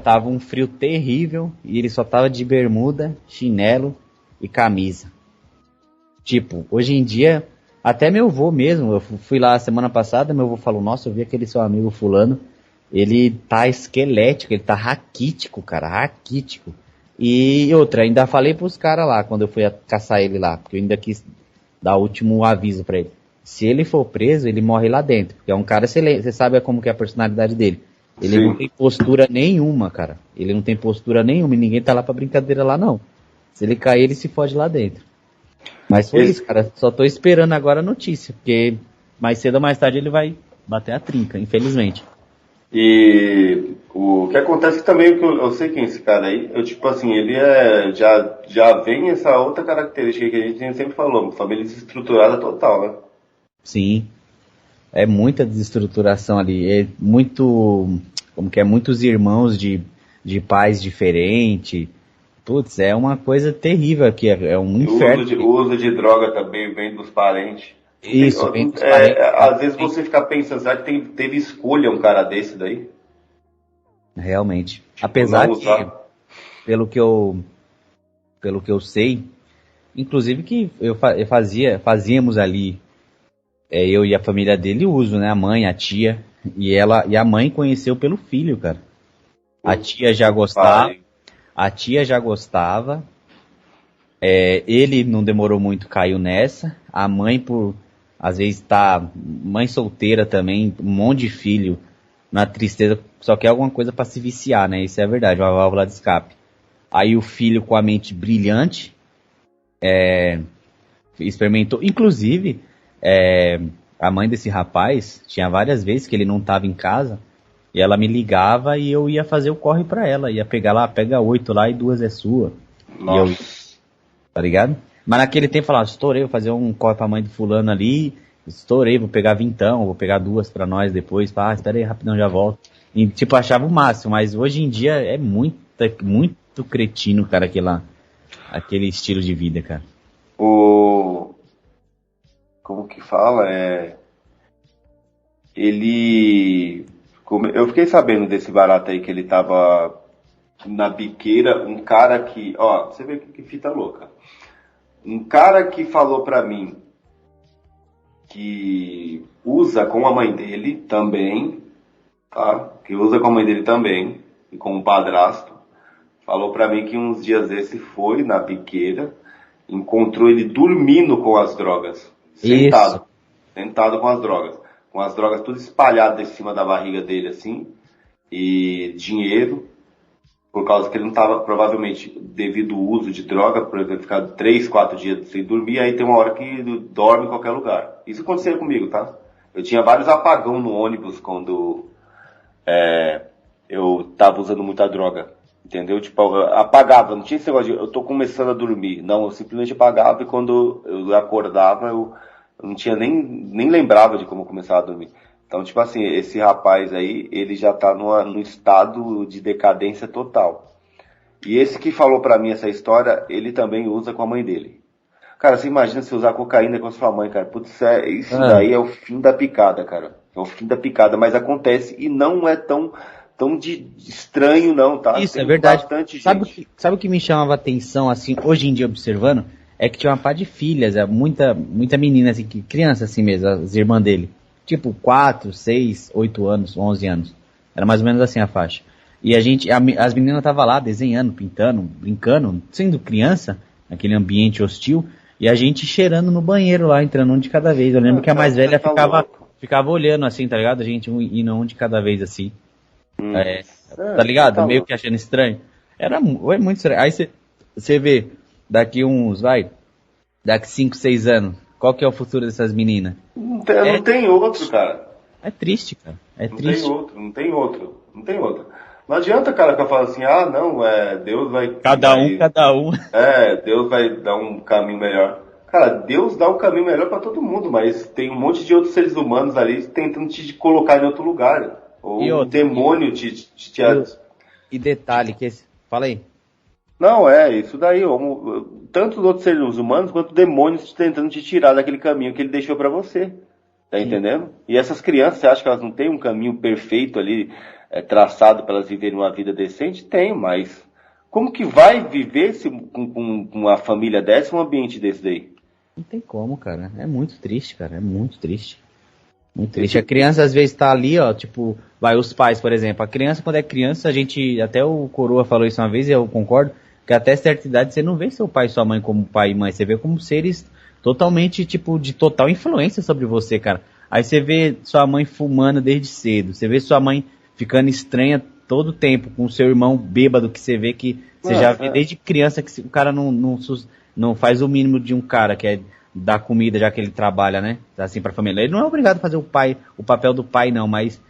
Speaker 1: Tava um frio terrível, e ele só tava de bermuda, chinelo e camisa. Tipo, hoje em dia, até meu avô mesmo, eu fui lá semana passada, meu avô falou, nossa, eu vi aquele seu amigo fulano, ele tá esquelético, ele tá raquítico, cara, raquítico. E outra, ainda falei pros caras lá, quando eu fui caçar ele lá, porque eu ainda quis dar o último aviso pra ele. Se ele for preso, ele morre lá dentro, porque é um cara excelente, você sabe como que é a personalidade dele. Ele Sim. Não tem postura nenhuma, cara. Ele não tem postura nenhuma e ninguém tá lá pra brincadeira lá, não. Se ele cair, ele se fode lá dentro. Mas foi isso, cara. Só tô esperando agora a notícia, porque mais cedo ou mais tarde ele vai bater a trinca, infelizmente.
Speaker 2: E o que acontece também, que eu sei quem é esse cara aí, tipo assim, ele já vem essa outra característica que a gente sempre falou, família desestruturada total, né?
Speaker 1: Sim. É muita desestruturação ali, é muito, muitos irmãos de pais diferentes. Putz, é uma coisa terrível aqui, é um inferno.
Speaker 2: O uso de droga também vem dos parentes.
Speaker 1: Isso, vem dos parentes.
Speaker 2: Às vezes você fica pensando, será que teve escolha um cara desse daí?
Speaker 1: Realmente. Apesar que, pelo que eu sei, inclusive que fazíamos ali, eu e a família dele uso, né? A mãe, a tia, e a mãe conheceu pelo filho, cara. A tia já gostava. Ele não demorou muito, caiu nessa. A mãe, às vezes mãe solteira também, um monte de filho, na tristeza, só quer alguma coisa pra se viciar, né? Isso é verdade, uma válvula de escape. Aí o filho com a mente brilhante, experimentou, inclusive, a mãe desse rapaz, tinha várias vezes que ele não tava em casa, e ela me ligava e eu ia fazer o corre pra ela, ia pegar lá, pega 8 lá e 2 é sua.
Speaker 2: Nossa.
Speaker 1: E eu, tá ligado? Mas naquele tempo eu falava, estourei, vou fazer um corre pra mãe do fulano ali, estourei, vou pegar 20, vou pegar 2 pra nós depois, espera aí, rapidão, já volto. E tipo, achava o máximo, mas hoje em dia é muito cretino, cara, aquele estilo de vida, cara.
Speaker 2: Como que fala? Eu fiquei sabendo desse barato aí que ele tava na biqueira, um cara que, você vê que fita louca. Um cara que falou pra mim que usa com a mãe dele também, tá? Que usa com a mãe dele também, e com o padrasto. Falou pra mim que uns dias desse foi na biqueira, encontrou ele dormindo com as drogas. Sentado com as drogas tudo espalhadas em cima da barriga dele, assim, e dinheiro, por causa que ele não estava, provavelmente, devido ao uso de droga, por exemplo, ficar 3, 4 dias sem dormir, aí tem uma hora que dorme em qualquer lugar. Isso acontecia comigo, tá? Eu tinha vários apagão no ônibus quando eu tava usando muita droga, entendeu? Tipo, eu apagava, não tinha esse negócio de eu tô começando a dormir. Não, eu simplesmente apagava e quando eu acordava, eu não tinha nem lembrava de como começar a dormir. Então, tipo assim, esse rapaz aí, ele já tá num estado de decadência total. E esse que falou pra mim essa história, ele também usa com a mãe dele. Cara, você imagina se usar cocaína com a sua mãe, cara. Putz, isso daí é o fim da picada, cara. É o fim da picada, mas acontece e não é tão de estranho não, tá?
Speaker 1: Isso, é verdade. Sabe o que me chamava atenção, assim, hoje em dia observando? É que tinha uma par de filhas, muita menina, assim, criança assim mesmo, as irmãs dele. Tipo, 4, 6, 8 anos, 11 anos. Era mais ou menos assim a faixa. E as meninas estavam lá desenhando, pintando, brincando, sendo criança, naquele ambiente hostil, e a gente cheirando no banheiro lá, entrando um de cada vez. Eu lembro que a mais velha ficava olhando assim, tá ligado? A gente indo um de cada vez assim. Tá ligado? Meio que achando estranho. É muito estranho. Aí você vê, daqui 5, 6 anos, qual que é o futuro dessas meninas?
Speaker 2: Não tem outro, cara.
Speaker 1: É triste, cara. É
Speaker 2: não
Speaker 1: triste.
Speaker 2: Não tem outro. Não adianta, cara, ficar falando assim, ah, não, Deus vai...
Speaker 1: Cada um.
Speaker 2: Deus vai dar um caminho melhor. Cara, Deus dá um caminho melhor pra todo mundo, mas tem um monte de outros seres humanos ali tentando te colocar em outro lugar. Ou
Speaker 1: E
Speaker 2: um
Speaker 1: outro,
Speaker 2: demônio
Speaker 1: e detalhe, que esse... Fala aí.
Speaker 2: Não, isso daí. Tanto os outros seres humanos quanto demônios tentando te tirar daquele caminho que ele deixou pra você. Tá
Speaker 1: Sim.
Speaker 2: entendendo? E essas crianças, você acha que elas não têm um caminho perfeito ali, traçado para elas viverem uma vida decente? Tem, mas como que vai viver com uma família dessa, um ambiente desse daí?
Speaker 1: Não tem como, cara. É muito triste, cara. É muito triste. Muito triste. A criança às vezes tá ali, ó, tipo, vai os pais, por exemplo. A criança, quando é criança, a gente, até o Coroa falou isso uma vez e eu concordo, que até certa idade você não vê seu pai e sua mãe como pai e mãe, você vê como seres totalmente, tipo, de total influência sobre você, cara. Aí você vê sua mãe fumando desde cedo, você vê sua mãe ficando estranha todo o tempo, com o seu irmão bêbado, que você vê que você já vê desde criança que o cara não faz o mínimo de um cara, que é dar comida, já que ele trabalha, né? Assim, pra família. Ele não é obrigado a fazer o papel do pai, não, mas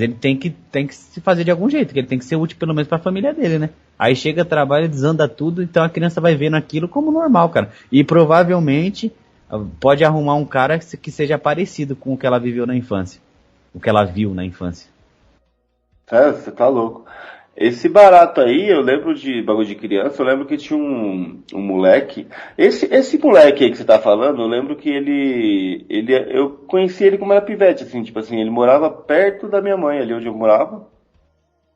Speaker 1: ele tem que se fazer de algum jeito, que ele tem que ser útil pelo menos pra família dele, né? Aí chega, trabalha, desanda tudo, então a criança vai vendo aquilo como normal, cara. E provavelmente pode arrumar um cara que seja parecido com o que ela viveu na infância. O que ela viu na infância.
Speaker 2: Você tá louco. Esse barato aí, eu lembro de bagulho de criança, eu lembro que tinha um moleque. Esse moleque aí que você tá falando, eu lembro que eu conheci ele como era pivete, assim, tipo assim, ele morava perto da minha mãe, ali onde eu morava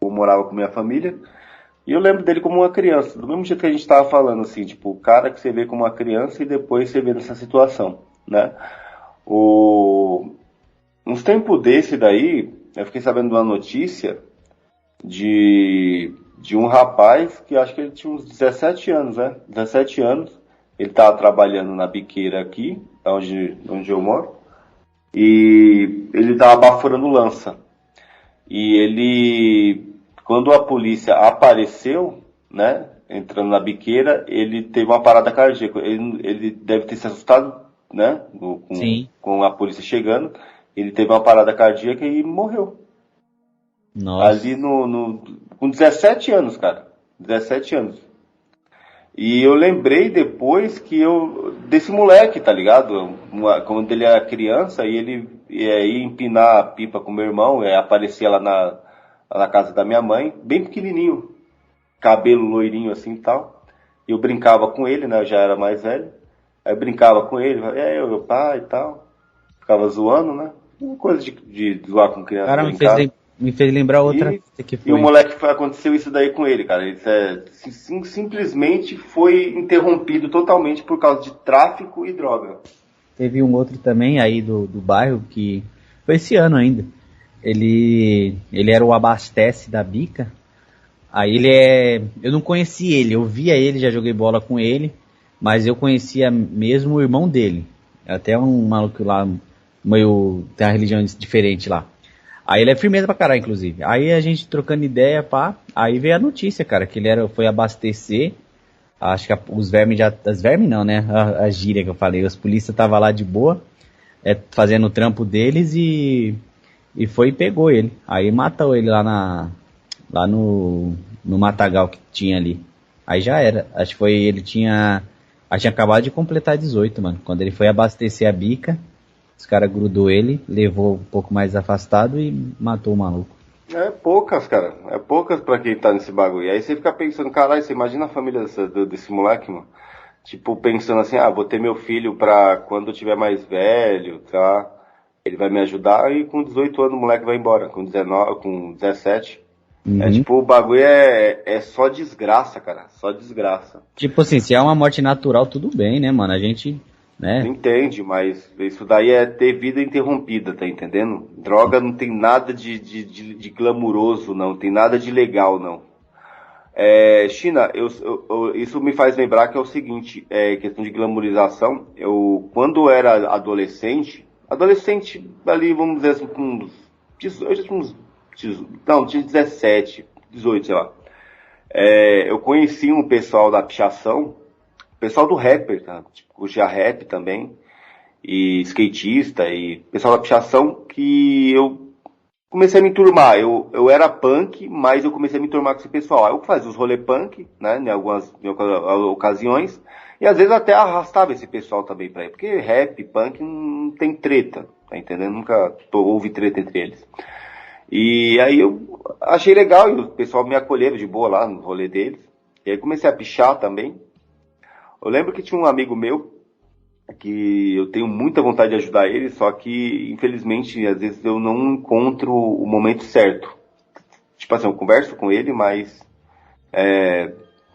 Speaker 2: com minha família. E eu lembro dele como uma criança, do mesmo jeito que a gente tava falando, assim, tipo, o cara que você vê como uma criança e depois você vê nessa situação, né? Uns tempos desse daí, eu fiquei sabendo de uma notícia de um rapaz que acho que ele tinha uns 17 anos, né? 17 anos, ele tava trabalhando na biqueira aqui, onde eu moro, e ele tava baforando lança. E ele, quando a polícia apareceu, né, entrando na biqueira, ele teve uma parada cardíaca. Ele deve ter se assustado, né, com a polícia chegando. Ele teve uma parada cardíaca e morreu.
Speaker 1: Nossa.
Speaker 2: Ali com 17 anos, cara. 17 anos. E eu lembrei depois desse moleque, tá ligado? Quando ele era criança e ele ia empinar a pipa com meu irmão, aparecia lá na casa da minha mãe, bem pequenininho, cabelo loirinho assim e tal. E eu brincava com ele, né? Eu já era mais velho. Aí eu brincava com ele, meu pai e tal. Ficava zoando, né? Uma coisa de zoar com criança.
Speaker 1: Cara, me fez lembrar outra que foi.
Speaker 2: E o moleque aconteceu isso daí com ele, cara. Ele simplesmente foi interrompido totalmente por causa de tráfico e droga.
Speaker 1: Teve um outro também aí do bairro que foi esse ano ainda. Ele era o abastece da bica. Aí eu não conheci ele, eu via ele, já joguei bola com ele, mas eu conhecia mesmo o irmão dele. Até um maluco lá, tem uma religião diferente lá. Aí ele é firmeza pra caralho, inclusive. Aí a gente trocando ideia, pá. Aí veio a notícia, cara, que ele foi abastecer. Acho que os vermes as vermes não, né? A gíria que eu falei. Os polícia tava lá de boa, fazendo o trampo deles e foi e pegou ele. Aí matou ele lá no matagal que tinha ali. Aí já era. Acho que ele tinha acabado de completar 18, mano. Quando ele foi abastecer a bica, os caras grudou ele, levou um pouco mais afastado e matou o maluco.
Speaker 2: É poucas, cara. É poucas pra quem tá nesse bagulho. Aí você fica pensando, caralho, você imagina a família desse moleque, mano? Tipo, pensando assim, vou ter meu filho pra quando eu tiver mais velho, tá? Ele vai me ajudar e com 18 anos o moleque vai embora. Com 19, com 17.
Speaker 1: Uhum.
Speaker 2: Tipo, o bagulho é só desgraça, cara. Só desgraça.
Speaker 1: Tipo assim, se é uma morte natural, tudo bem, né, mano? A gente... né?
Speaker 2: Entende, mas isso daí é ter vida interrompida, tá entendendo? Droga não tem nada de glamuroso, não. Tem nada de legal, não. China, isso me faz lembrar que é o seguinte, questão de glamorização. Quando eu era adolescente ali, vamos dizer assim, tinha 17, 18, sei lá. Eu conheci um pessoal da pichação, pessoal do rapper, tá? Tipo, curtia rap também, e skatista, e pessoal da pichação que eu comecei a me enturmar. Eu era punk, mas eu comecei a me enturmar com esse pessoal. Aí eu fazia os rolê punk, né, em algumas ocasiões, e às vezes até arrastava esse pessoal também pra ir, porque rap, punk não tem treta, tá entendendo? Nunca houve treta entre eles. E aí eu achei legal, e o pessoal me acolheram de boa lá no rolê deles. E aí comecei a pichar também. Eu lembro que tinha um amigo meu, que eu tenho muita vontade de ajudar ele, só que, infelizmente, às vezes eu não encontro o momento certo. Tipo assim, eu converso com ele, mas,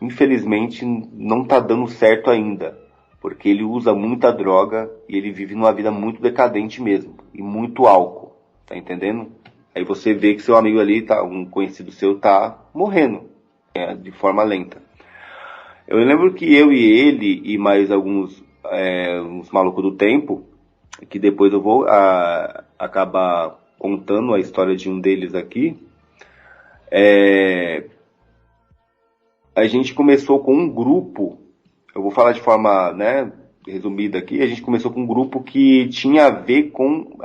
Speaker 2: infelizmente, não tá dando certo ainda. Porque ele usa muita droga e ele vive numa vida muito decadente mesmo. E muito álcool, tá entendendo? Aí você vê que seu amigo ali, um conhecido seu, tá morrendo, de forma lenta. Eu lembro que eu e ele e mais alguns uns malucos do tempo, que depois eu vou acabar contando a história de um deles aqui, a gente começou com um grupo, eu vou falar de forma, né, resumida aqui, a gente começou com um grupo que tinha a ver com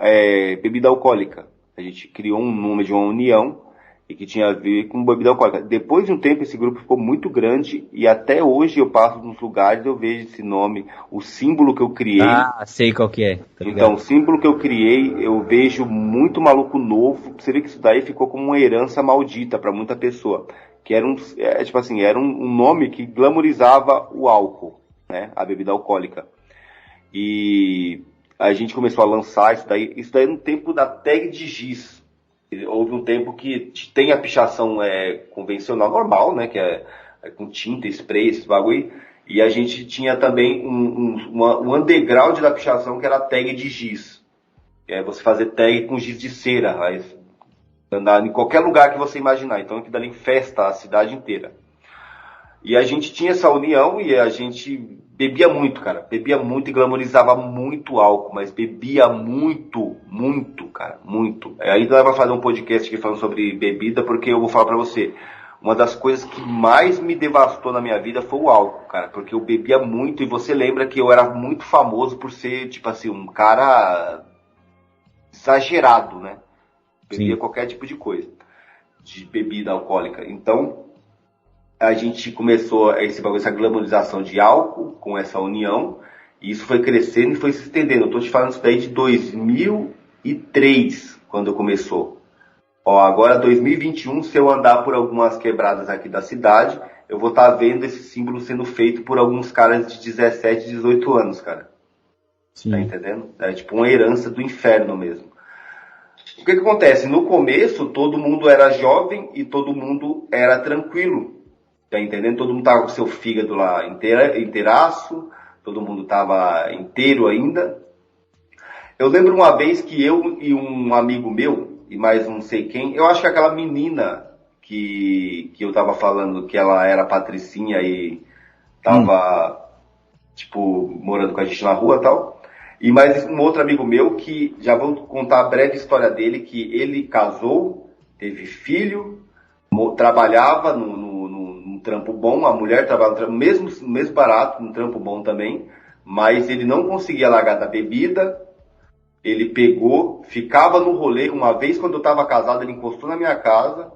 Speaker 2: bebida alcoólica. A gente criou um nome de uma união e que tinha a ver com bebida alcoólica. Depois de um tempo, esse grupo ficou muito grande e até hoje eu passo nos lugares e eu vejo esse nome, o símbolo que eu criei.
Speaker 1: Ah, sei qual que é.
Speaker 2: Então, o símbolo que eu criei, eu vejo muito maluco novo. Você vê que isso daí ficou como uma herança maldita para muita pessoa. Que era tipo assim, era um nome que glamorizava o álcool, né? A bebida alcoólica. E a gente começou a lançar isso daí no tempo da tag de giz. Houve um tempo que tem a pichação convencional, normal, né? Que é com tinta, spray, esses bagulho. E a gente tinha também um underground da pichação que era a tag de giz. Você fazer tag com giz de cera. Aí, andar em qualquer lugar que você imaginar. Então aquilo dali festa a cidade inteira. E a gente tinha essa união e a gente bebia muito, cara. Bebia muito e glamorizava muito álcool, mas bebia muito, muito, cara, muito. Aí nós vamos fazer um podcast aqui falando sobre bebida, porque eu vou falar pra você, uma das coisas que mais me devastou na minha vida foi o álcool, cara, porque eu bebia muito e você lembra que eu era muito famoso por ser, tipo assim, um cara exagerado, né? Bebia Sim. Qualquer tipo de coisa, de bebida alcoólica. Então, a gente começou essa glamorização de álcool com essa união, e isso foi crescendo e foi se estendendo. Eu tô te falando isso daí de 2003, quando começou. Ó, agora 2021, se eu andar por algumas quebradas aqui da cidade, eu vou estar vendo esse símbolo sendo feito por alguns caras de 17, 18 anos, cara. Sim. Tá entendendo? É tipo uma herança do inferno mesmo. O que acontece? No começo, todo mundo era jovem e todo mundo era tranquilo. Tá entendendo? Todo mundo tava com seu fígado lá inteiraço, todo mundo tava inteiro ainda. Eu lembro uma vez que eu e um amigo meu, e mais não sei quem, eu acho que aquela menina que eu tava falando que ela era patricinha e tava, tipo, morando com a gente na rua e tal. E mais um outro amigo meu que, já vou contar a breve história dele, que ele casou, teve filho, trabalhava num trampo bom, a mulher trabalhava no trampo, mesmo barato, num trampo bom também, mas ele não conseguia largar da bebida, ele pegou, ficava no rolê, uma vez quando eu tava casado, ele encostou na minha casa,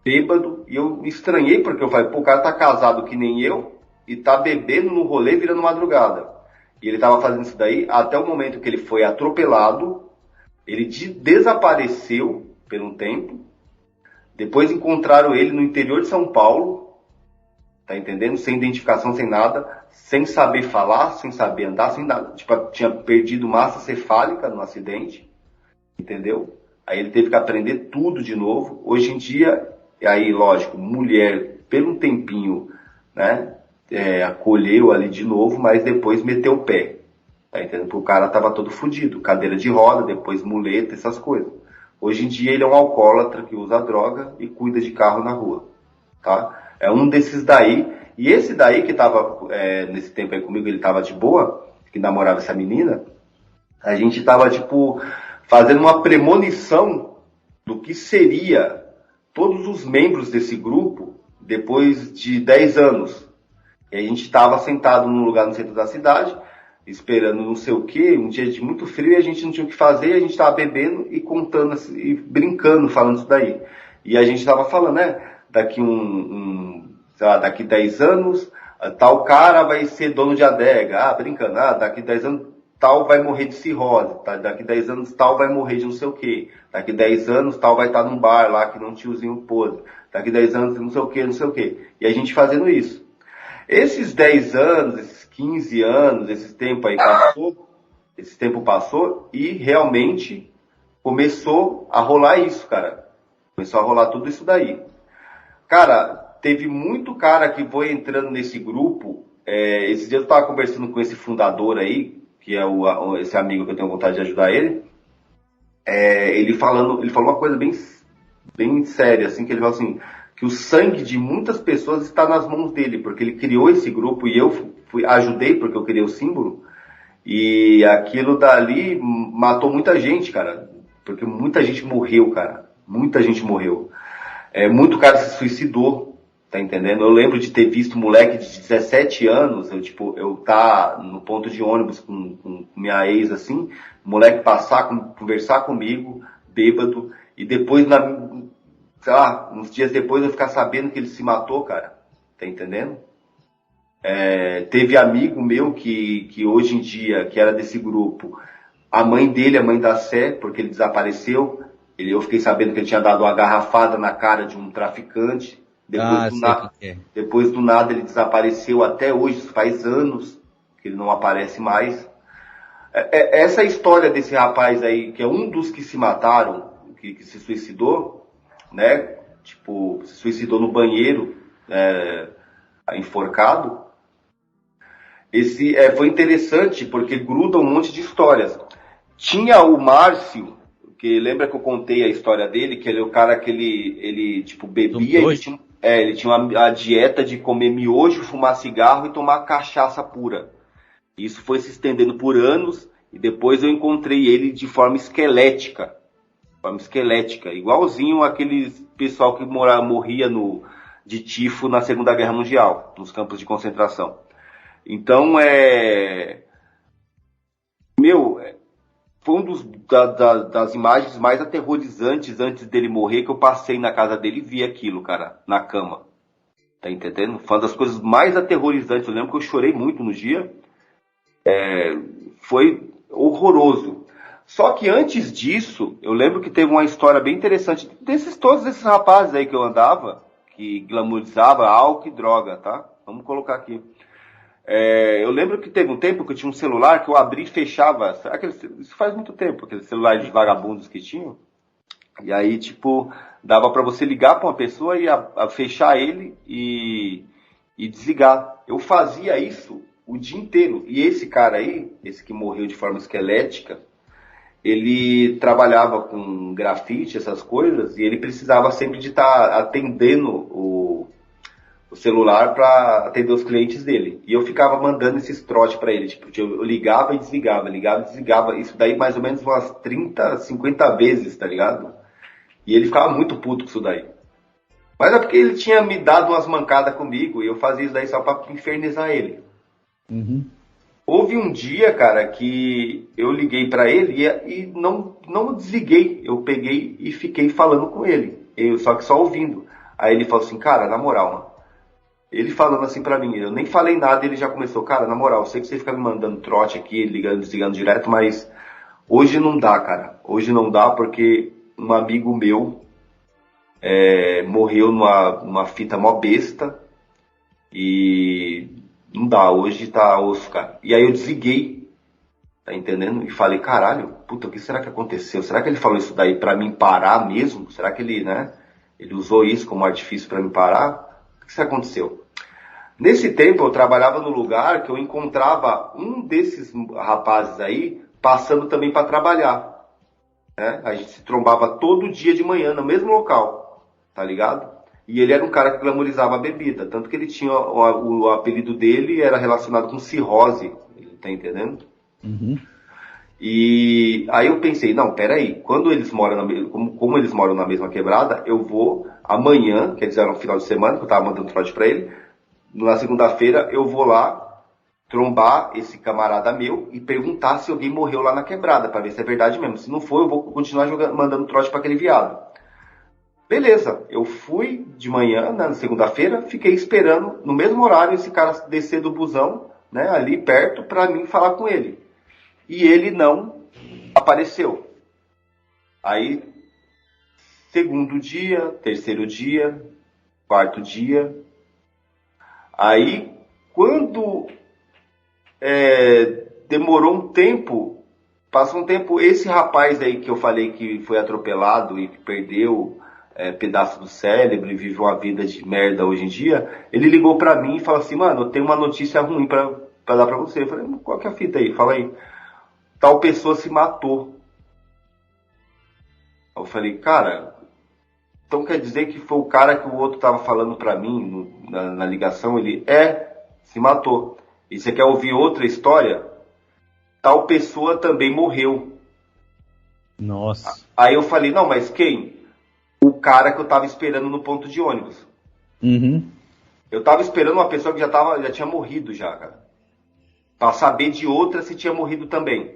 Speaker 2: bêbado, e eu me estranhei, porque eu falei, pô, o cara tá casado que nem eu, e tá bebendo no rolê virando madrugada. E ele tava fazendo isso daí até o momento que ele foi atropelado, ele desapareceu por um tempo, depois encontraram ele no interior de São Paulo, tá entendendo? Sem identificação, sem nada, sem saber falar, sem saber andar, sem nada. Tipo, tinha perdido massa cefálica no acidente, entendeu? Aí ele teve que aprender tudo de novo. Hoje em dia, aí lógico, mulher, por um tempinho, né, acolheu ali de novo, mas depois meteu o pé, tá entendendo? Porque o cara tava todo fudido, cadeira de roda, depois muleta, essas coisas. Hoje em dia ele é um alcoólatra que usa droga e cuida de carro na rua, tá? É um desses daí. E esse daí que tava nesse tempo aí comigo, ele tava de boa, que namorava essa menina, a gente tava, tipo, fazendo uma premonição do que seria todos os membros desse grupo depois de 10 anos. E a gente tava sentado num lugar no centro da cidade, esperando não sei o que, um dia de muito frio, e a gente não tinha o que fazer, e a gente tava bebendo e contando, assim, e brincando, falando isso daí. E a gente tava falando, né, daqui sei lá, daqui 10 anos, tal cara vai ser dono de adega, brincando, daqui 10 anos tal vai morrer de cirrose, tá? Daqui 10 anos tal vai morrer de não sei o que, daqui 10 anos tal vai estar num bar lá que não tiozinho podre, daqui 10 anos não sei o que, não sei o que. E a gente fazendo isso. Esses 10 anos, esses 15 anos, esse tempo aí passou, esse tempo passou e realmente começou a rolar isso, cara. Começou a rolar tudo isso daí. Cara, teve muito cara que foi entrando nesse grupo. Esses dias eu tava conversando com esse fundador aí, que é esse amigo que eu tenho vontade de ajudar ele. Ele falou uma coisa bem, bem séria, assim, que ele falou assim, que o sangue de muitas pessoas está nas mãos dele, porque ele criou esse grupo e eu ajudei porque eu criei o símbolo. E aquilo dali matou muita gente, cara. Porque muita gente morreu, cara. Muita gente morreu. Muito cara se suicidou, tá entendendo? Eu lembro de ter visto moleque de 17 anos, eu tá no ponto de ônibus com minha ex, assim, moleque passar, conversar comigo, bêbado, e depois, sei lá, uns dias depois eu ficar sabendo que ele se matou, cara. Tá entendendo? Teve amigo meu que hoje em dia, que era desse grupo, a mãe dele, a mãe da Sé, porque ele desapareceu, eu fiquei sabendo que ele tinha dado uma garrafada na cara de um traficante. Depois do nada ele desapareceu até hoje, faz anos que ele não aparece mais. Essa história desse rapaz aí, que é um dos que se mataram, que se suicidou, né? Tipo, se suicidou no banheiro, enforcado. Foi interessante porque gruda um monte de histórias. Tinha o Márcio, que lembra que eu contei a história dele, que ele é o cara que ele tipo, bebia, ele tinha a dieta de comer miojo, fumar cigarro e tomar cachaça pura. Isso foi se estendendo por anos, e depois eu encontrei ele de forma esquelética. Igualzinho aqueles pessoal que morria de tifo na Segunda Guerra Mundial, nos campos de concentração. Então, foi das imagens mais aterrorizantes antes dele morrer, que eu passei na casa dele e vi aquilo, cara, na cama. Tá entendendo? Foi uma das coisas mais aterrorizantes. Eu lembro que eu chorei muito no dia. Foi horroroso. Só que antes disso, eu lembro que teve uma história bem interessante todos esses rapazes aí que eu andava, que glamorizava álcool e droga, tá? Vamos colocar aqui. Eu lembro que teve um tempo que eu tinha um celular que eu abri e fechava. Isso faz muito tempo, aqueles celulares de vagabundos que tinham. E aí, tipo, dava pra você ligar pra uma pessoa e fechar ele e desligar. Eu fazia isso o dia inteiro. E esse cara aí, esse que morreu de forma esquelética, ele trabalhava com grafite, essas coisas, e ele precisava sempre de estar atendendo o celular para atender os clientes dele. E eu ficava mandando esses trotes para ele. Tipo, eu ligava e desligava, ligava e desligava. Isso daí mais ou menos umas 30, 50 vezes, tá ligado? E ele ficava muito puto com isso daí. Mas é porque ele tinha me dado umas mancadas comigo e eu fazia isso daí só pra infernizar ele.
Speaker 1: Uhum.
Speaker 2: Houve um dia, cara, que eu liguei pra ele e não desliguei. Eu peguei e fiquei falando com ele. Só que só ouvindo. Aí ele falou assim, cara, na moral, mano. Ele falando assim pra mim, eu nem falei nada, ele já começou, cara, na moral, eu sei que você fica me mandando trote aqui, ligando, desligando direto, mas hoje não dá, cara. Hoje não dá porque um amigo meu morreu numa fita mó besta e não dá, hoje tá osso, cara. E aí eu desliguei, tá entendendo? E falei, caralho, puta, o que será que aconteceu? Será que ele falou isso daí pra mim parar mesmo? Será que ele usou isso como artifício pra me parar? O que aconteceu? Nesse tempo eu trabalhava no lugar que eu encontrava um desses rapazes aí passando também para trabalhar. Né? A gente se trombava todo dia de manhã no mesmo local, tá ligado? E ele era um cara que glamorizava a bebida, tanto que ele tinha o apelido dele era relacionado com cirrose, tá entendendo?
Speaker 1: Uhum.
Speaker 2: E aí eu pensei, não, peraí, quando eles moram como eles moram na mesma quebrada, eu vou amanhã, quer dizer, no final de semana, que eu tava mandando trote pra ele, na segunda-feira eu vou lá trombar esse camarada meu e perguntar se alguém morreu lá na quebrada, pra ver se é verdade mesmo. Se não for, eu vou continuar mandando trote pra aquele viado. Beleza, eu fui de manhã, né, na segunda-feira, fiquei esperando no mesmo horário esse cara descer do busão, né, ali perto, pra mim falar com ele. E ele não apareceu. Aí, segundo dia, terceiro dia, quarto dia. Aí, quando demorou um tempo, passou um tempo, esse rapaz aí que eu falei que foi atropelado e que perdeu pedaço do cérebro e vive uma vida de merda hoje em dia, ele ligou pra mim e falou assim, mano, eu tenho uma notícia ruim pra dar pra você. Eu falei, qual que é a fita aí? Fala aí. Tal pessoa se matou. Eu falei, cara, então quer dizer que foi o cara que o outro tava falando pra mim na ligação? Ele, se matou. E você quer ouvir outra história? Tal pessoa também morreu.
Speaker 1: Nossa.
Speaker 2: Aí eu falei, não, mas quem? O cara que eu tava esperando no ponto de ônibus.
Speaker 1: Uhum.
Speaker 2: Eu tava esperando uma pessoa que já tinha morrido já, cara. Pra saber de outra se tinha morrido também.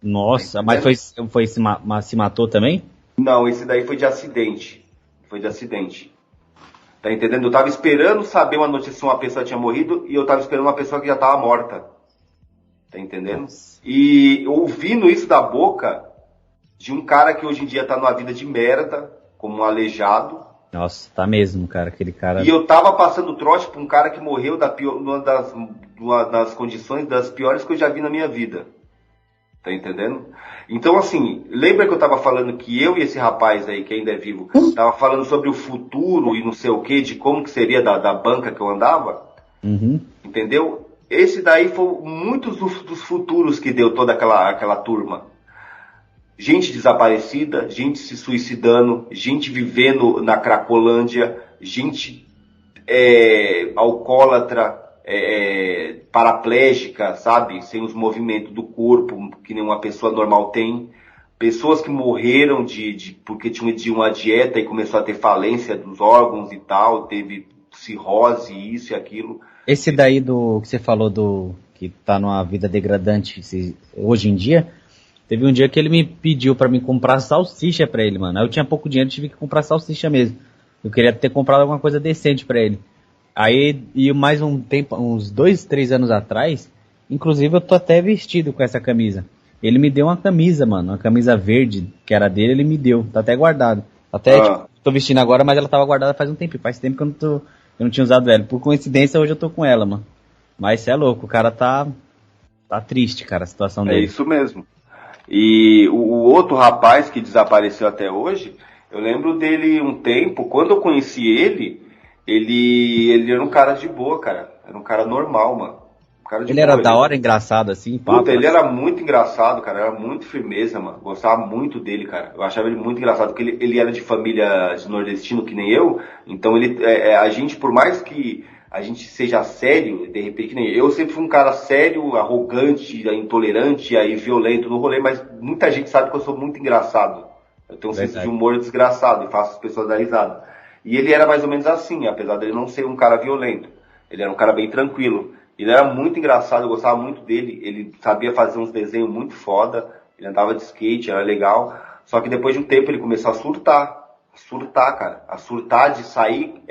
Speaker 1: Nossa, mas se matou também?
Speaker 2: Não, esse daí foi de acidente. Foi de acidente. Tá entendendo? Eu tava esperando saber uma notícia se uma pessoa tinha morrido e eu tava esperando uma pessoa que já tava morta. Tá entendendo?
Speaker 1: Nossa.
Speaker 2: E ouvindo isso da boca de um cara que hoje em dia tá numa vida de merda, como um aleijado.
Speaker 1: Nossa, tá mesmo, cara, aquele cara...
Speaker 2: E eu tava passando trote pra um cara que morreu numa das condições das piores que eu já vi na minha vida. Tá entendendo? Então, assim, lembra que eu tava falando que eu e esse rapaz aí, que ainda é vivo, tava falando sobre o futuro e não sei o que, de como que seria da banca que eu andava?
Speaker 1: Uhum.
Speaker 2: Entendeu? Esse daí foi muitos dos futuros que deu toda aquela turma. Gente desaparecida, gente se suicidando, gente vivendo na Cracolândia, gente alcoólatra, paraplégica, sabe? Sem os movimentos do corpo que nenhuma pessoa normal tem. Pessoas que morreram porque tinham de uma dieta e começou a ter falência dos órgãos e tal, teve cirrose, isso e aquilo.
Speaker 1: Esse daí que você falou que tá numa vida degradante hoje em dia, teve um dia que ele me pediu pra mim comprar salsicha pra ele, mano. Aí eu tinha pouco dinheiro, tive que comprar salsicha mesmo. Eu queria ter comprado alguma coisa decente pra ele. Aí, e mais um tempo, uns 2, 3 anos atrás, inclusive eu tô até vestido com essa camisa. Ele me deu uma camisa, mano, uma camisa verde, que era dele, ele me deu, tá até guardado. Até, tô vestindo agora, mas ela tava guardada faz um tempo, faz tempo que eu não tinha usado ela. Por coincidência, hoje eu tô com ela, mano. Mas cê é louco, o cara tá triste, cara, a situação dele.
Speaker 2: É isso mesmo. E o outro rapaz que desapareceu até hoje, eu lembro dele um tempo, quando eu conheci ele era um cara de boa, cara. Era um cara normal, mano.
Speaker 1: Ele era da hora, engraçado, assim, papo.
Speaker 2: Puta, ele era muito engraçado, cara. Era muito firmeza, mano. Gostava muito dele, cara. Eu achava ele muito engraçado, porque ele era de família de nordestino, que nem eu. Então a gente, por mais que a gente seja sério, de repente, que nem eu sempre fui um cara sério, arrogante, intolerante, aí violento no rolê, mas muita gente sabe que eu sou muito engraçado. Eu tenho um senso de humor desgraçado e faço as pessoas dar risada. E ele era mais ou menos assim, apesar dele não ser um cara violento. Ele era um cara bem tranquilo. Ele era muito engraçado, eu gostava muito dele. Ele sabia fazer uns desenhos muito foda. Ele andava de skate, era legal. Só que depois de um tempo ele começou a surtar. Cara. A surtar de sair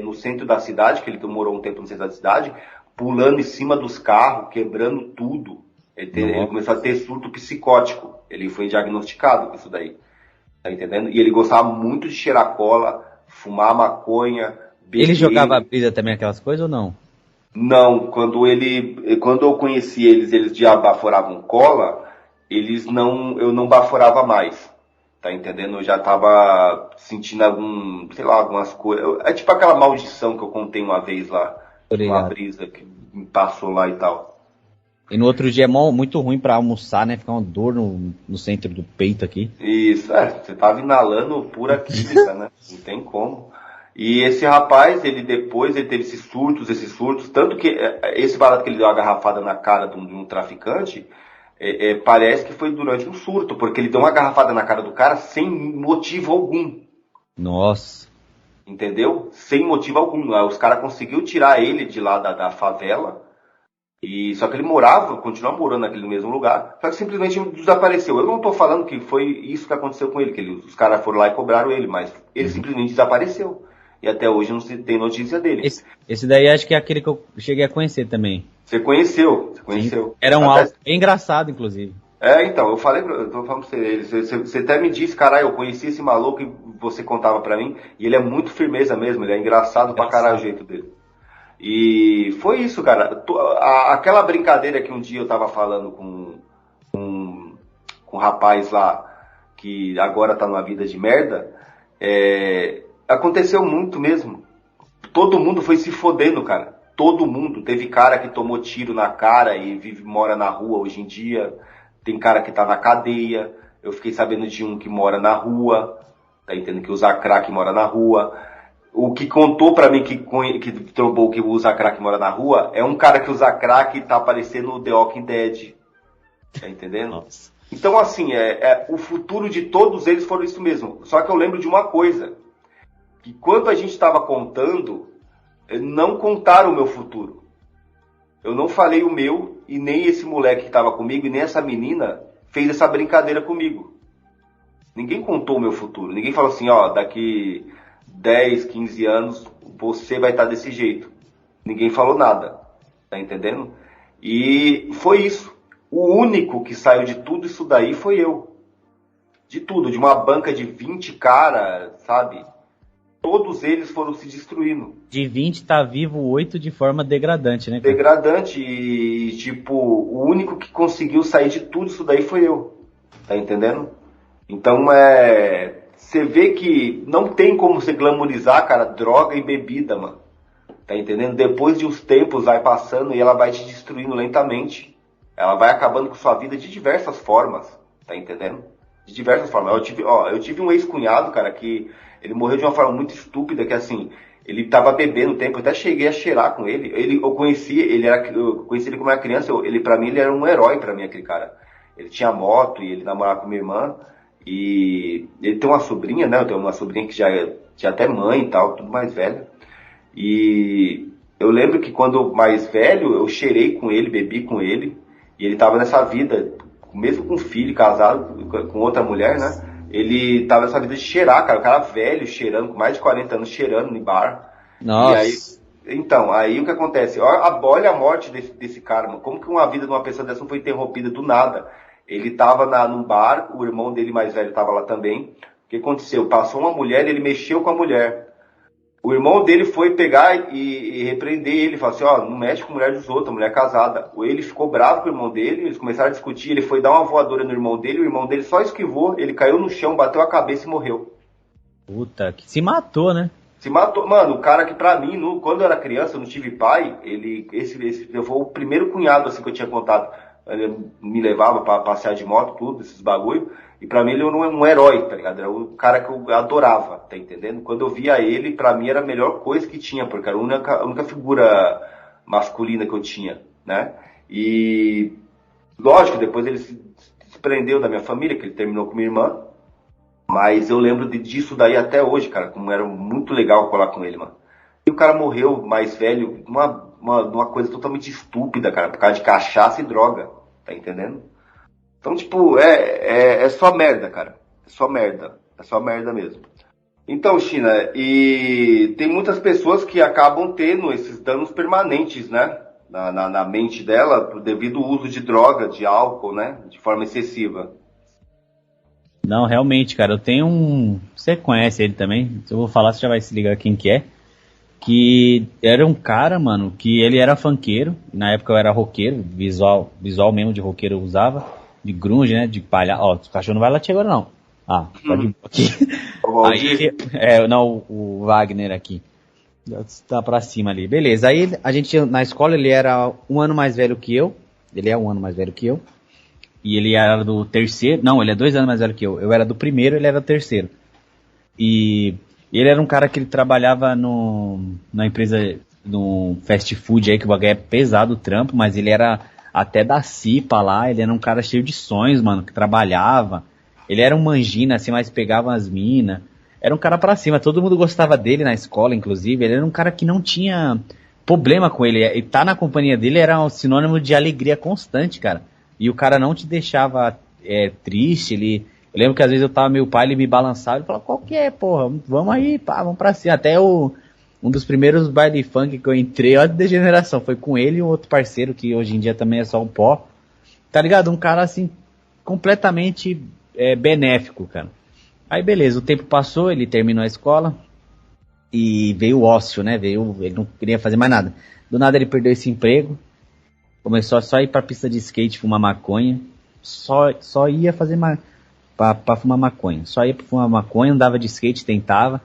Speaker 2: no centro da cidade, que ele morou um tempo no centro da cidade, pulando em cima dos carros, quebrando tudo. Ele começou a ter surto psicótico. Ele foi diagnosticado com isso daí. Tá entendendo? E ele gostava muito de cheirar cola, fumar maconha, beber.
Speaker 1: Ele jogava brisa também, aquelas coisas, ou não?
Speaker 2: Não, quando eu conheci eles já baforavam cola, eu não baforava mais, tá entendendo? Eu já tava sentindo algumas coisas, é tipo aquela maldição que eu contei uma vez lá, uma brisa que me passou lá e tal.
Speaker 1: E no outro dia é muito ruim pra almoçar, né? Fica uma dor no centro do peito aqui.
Speaker 2: Isso, você tava inalando pura química, né? Não tem como. E esse rapaz, ele teve esses surtos, tanto que esse barato que ele deu uma garrafada na cara de um traficante, parece que foi durante um surto, porque ele deu uma garrafada na cara do cara sem motivo algum.
Speaker 1: Nossa.
Speaker 2: Entendeu? Sem motivo algum. Os caras conseguiram tirar ele de lá da favela, E só que ele continua morando naquele mesmo lugar, só que simplesmente desapareceu. Eu não tô falando que foi isso que aconteceu com ele, que os caras foram lá e cobraram ele, mas ele simplesmente desapareceu. E até hoje não se tem notícia dele.
Speaker 1: Esse daí acho que é aquele que eu cheguei a conhecer também.
Speaker 2: Você conheceu.
Speaker 1: Sim. Era um álbum bem engraçado, inclusive.
Speaker 2: Então, eu tô falando pra você até me disse, caralho, eu conheci esse maluco que você contava pra mim, e ele é muito firmeza mesmo, ele é engraçado pra caralho o jeito dele. E foi isso, cara. Aquela brincadeira que um dia eu tava falando com um rapaz lá, que agora tá numa vida de merda, aconteceu muito mesmo. Todo mundo foi se fodendo, cara. Todo mundo. Teve cara que tomou tiro na cara e mora na rua hoje em dia. Tem cara que tá na cadeia. Eu fiquei sabendo de um que mora na rua. Tá entendendo? Que usa crack e mora na rua. O que contou pra mim que trombou que usa crack e mora na rua é um cara que usa crack e tá aparecendo no The Walking Dead. Tá entendendo?
Speaker 1: Nossa.
Speaker 2: Então, assim, o futuro de todos eles foram isso mesmo. Só que eu lembro de uma coisa. Que quando a gente estava contando, não contaram o meu futuro. Eu não falei o meu, e nem esse moleque que estava comigo, e nem essa menina fez essa brincadeira comigo. Ninguém contou o meu futuro. Ninguém falou assim, ó, daqui 10, 15 anos, você vai estar desse jeito. Ninguém falou nada. Tá entendendo? E foi isso. O único que saiu de tudo isso daí foi eu. De tudo. De uma banca de 20 caras, sabe? Todos eles foram se destruindo.
Speaker 1: De 20 tá vivo 8 de forma degradante, né? Cara?
Speaker 2: Degradante e, tipo, o único que conseguiu sair de tudo isso daí foi eu. Tá entendendo? Então, você vê que não tem como você glamorizar, cara, droga e bebida, mano. Tá entendendo? Depois de uns tempos vai passando e ela vai te destruindo lentamente. Ela vai acabando com sua vida de diversas formas. Tá entendendo? De diversas formas. Eu tive um ex-cunhado, cara, que ele morreu de uma forma muito estúpida, que assim, ele tava bebendo um tempo, eu até cheguei a cheirar com ele. Eu conheci ele como era criança, pra mim ele era um herói pra mim, aquele cara. Ele tinha moto e ele namorava com minha irmã. E ele tem uma sobrinha, né? Eu tenho uma sobrinha que já é até mãe e tal, tudo mais velha. E eu lembro que quando mais velho, eu cheirei com ele, bebi com ele. E ele tava nessa vida, mesmo com filho, casado com outra mulher, né? Ele tava nessa vida de cheirar, cara. O cara velho, cheirando, com mais de 40 anos, cheirando no bar.
Speaker 1: Nossa.
Speaker 2: E aí o que acontece? Olha a morte desse cara, mano. Como que uma vida de uma pessoa dessa não foi interrompida do nada? Ele tava num bar, o irmão dele mais velho tava lá também. O que aconteceu? Passou uma mulher e ele mexeu com a mulher. O irmão dele foi pegar e repreender ele, falou assim, ó, não mexe com a mulher dos outros, a mulher casada. Ele ficou bravo com o irmão dele, eles começaram a discutir, ele foi dar uma voadora no irmão dele, o irmão dele só esquivou, ele caiu no chão, bateu a cabeça e morreu.
Speaker 1: Puta, que se matou, né?
Speaker 2: Se matou. Mano, o cara que pra mim, quando eu era criança, eu não tive pai, esse foi o primeiro cunhado assim que eu tinha contato. Ele me levava pra passear de moto, tudo, esses bagulho. E pra mim ele era um herói, tá ligado? Era o cara que eu adorava, tá entendendo? Quando eu via ele, pra mim era a melhor coisa que tinha, porque era a única figura masculina que eu tinha, né? E, lógico, depois ele se desprendeu da minha família, que ele terminou com minha irmã. Mas eu lembro disso daí até hoje, cara, como era muito legal colar com ele, mano. E o cara morreu mais velho, uma coisa totalmente estúpida, cara, por causa de cachaça e droga, tá entendendo? Então, tipo, é só merda, cara. É só merda. É só merda mesmo. Então, China, e tem muitas pessoas que acabam tendo esses danos permanentes, né? Na mente dela, devido ao uso de droga, de álcool, né? De forma excessiva.
Speaker 1: Não, realmente, cara, eu tenho um... Você conhece ele também? Se eu vou falar, você já vai se ligar quem que é. Que era um cara, mano, que ele era funkeiro. Na época eu era roqueiro, visual mesmo de roqueiro eu usava. De grunge, né, de palhaço. Ó, o cachorro não vai latir agora, não. Ah, pode ir aqui. Aí, não, o Wagner aqui. Tá pra cima ali. Beleza, aí a gente, na escola, ele era um ano mais velho que eu. Ele é um ano mais velho que eu. E ele era do terceiro. Não, ele é 2 anos mais velho que eu. Eu era do primeiro, ele era do terceiro. E ele era um cara que ele trabalhava na empresa, no fast food aí, que o bagulho é pesado o trampo, mas ele era até da CIPA lá, ele era um cara cheio de sonhos, mano, que trabalhava. Ele era um mangina, assim, mas pegava as minas. Era um cara pra cima, todo mundo gostava dele na escola, inclusive. Ele era um cara que não tinha problema com ele. E tá na companhia dele era um sinônimo de alegria constante, cara. E o cara não te deixava triste, eu lembro que às vezes eu tava meio pai, ele me balançava e falava, qual que é, porra? Vamos aí, pá, vamos pra cima. Até um dos primeiros baile funk que eu entrei, olha de degeneração, foi com ele e um outro parceiro, que hoje em dia também é só um pó. Tá ligado? Um cara assim, completamente benéfico, cara. Aí beleza, o tempo passou, ele terminou a escola e veio o ócio, né? Ele não queria fazer mais nada. Do nada ele perdeu esse emprego, começou a só ir pra pista de skate, fumar maconha, só ia fazer pra fumar maconha. Só ia pra fumar maconha, andava de skate, tentava.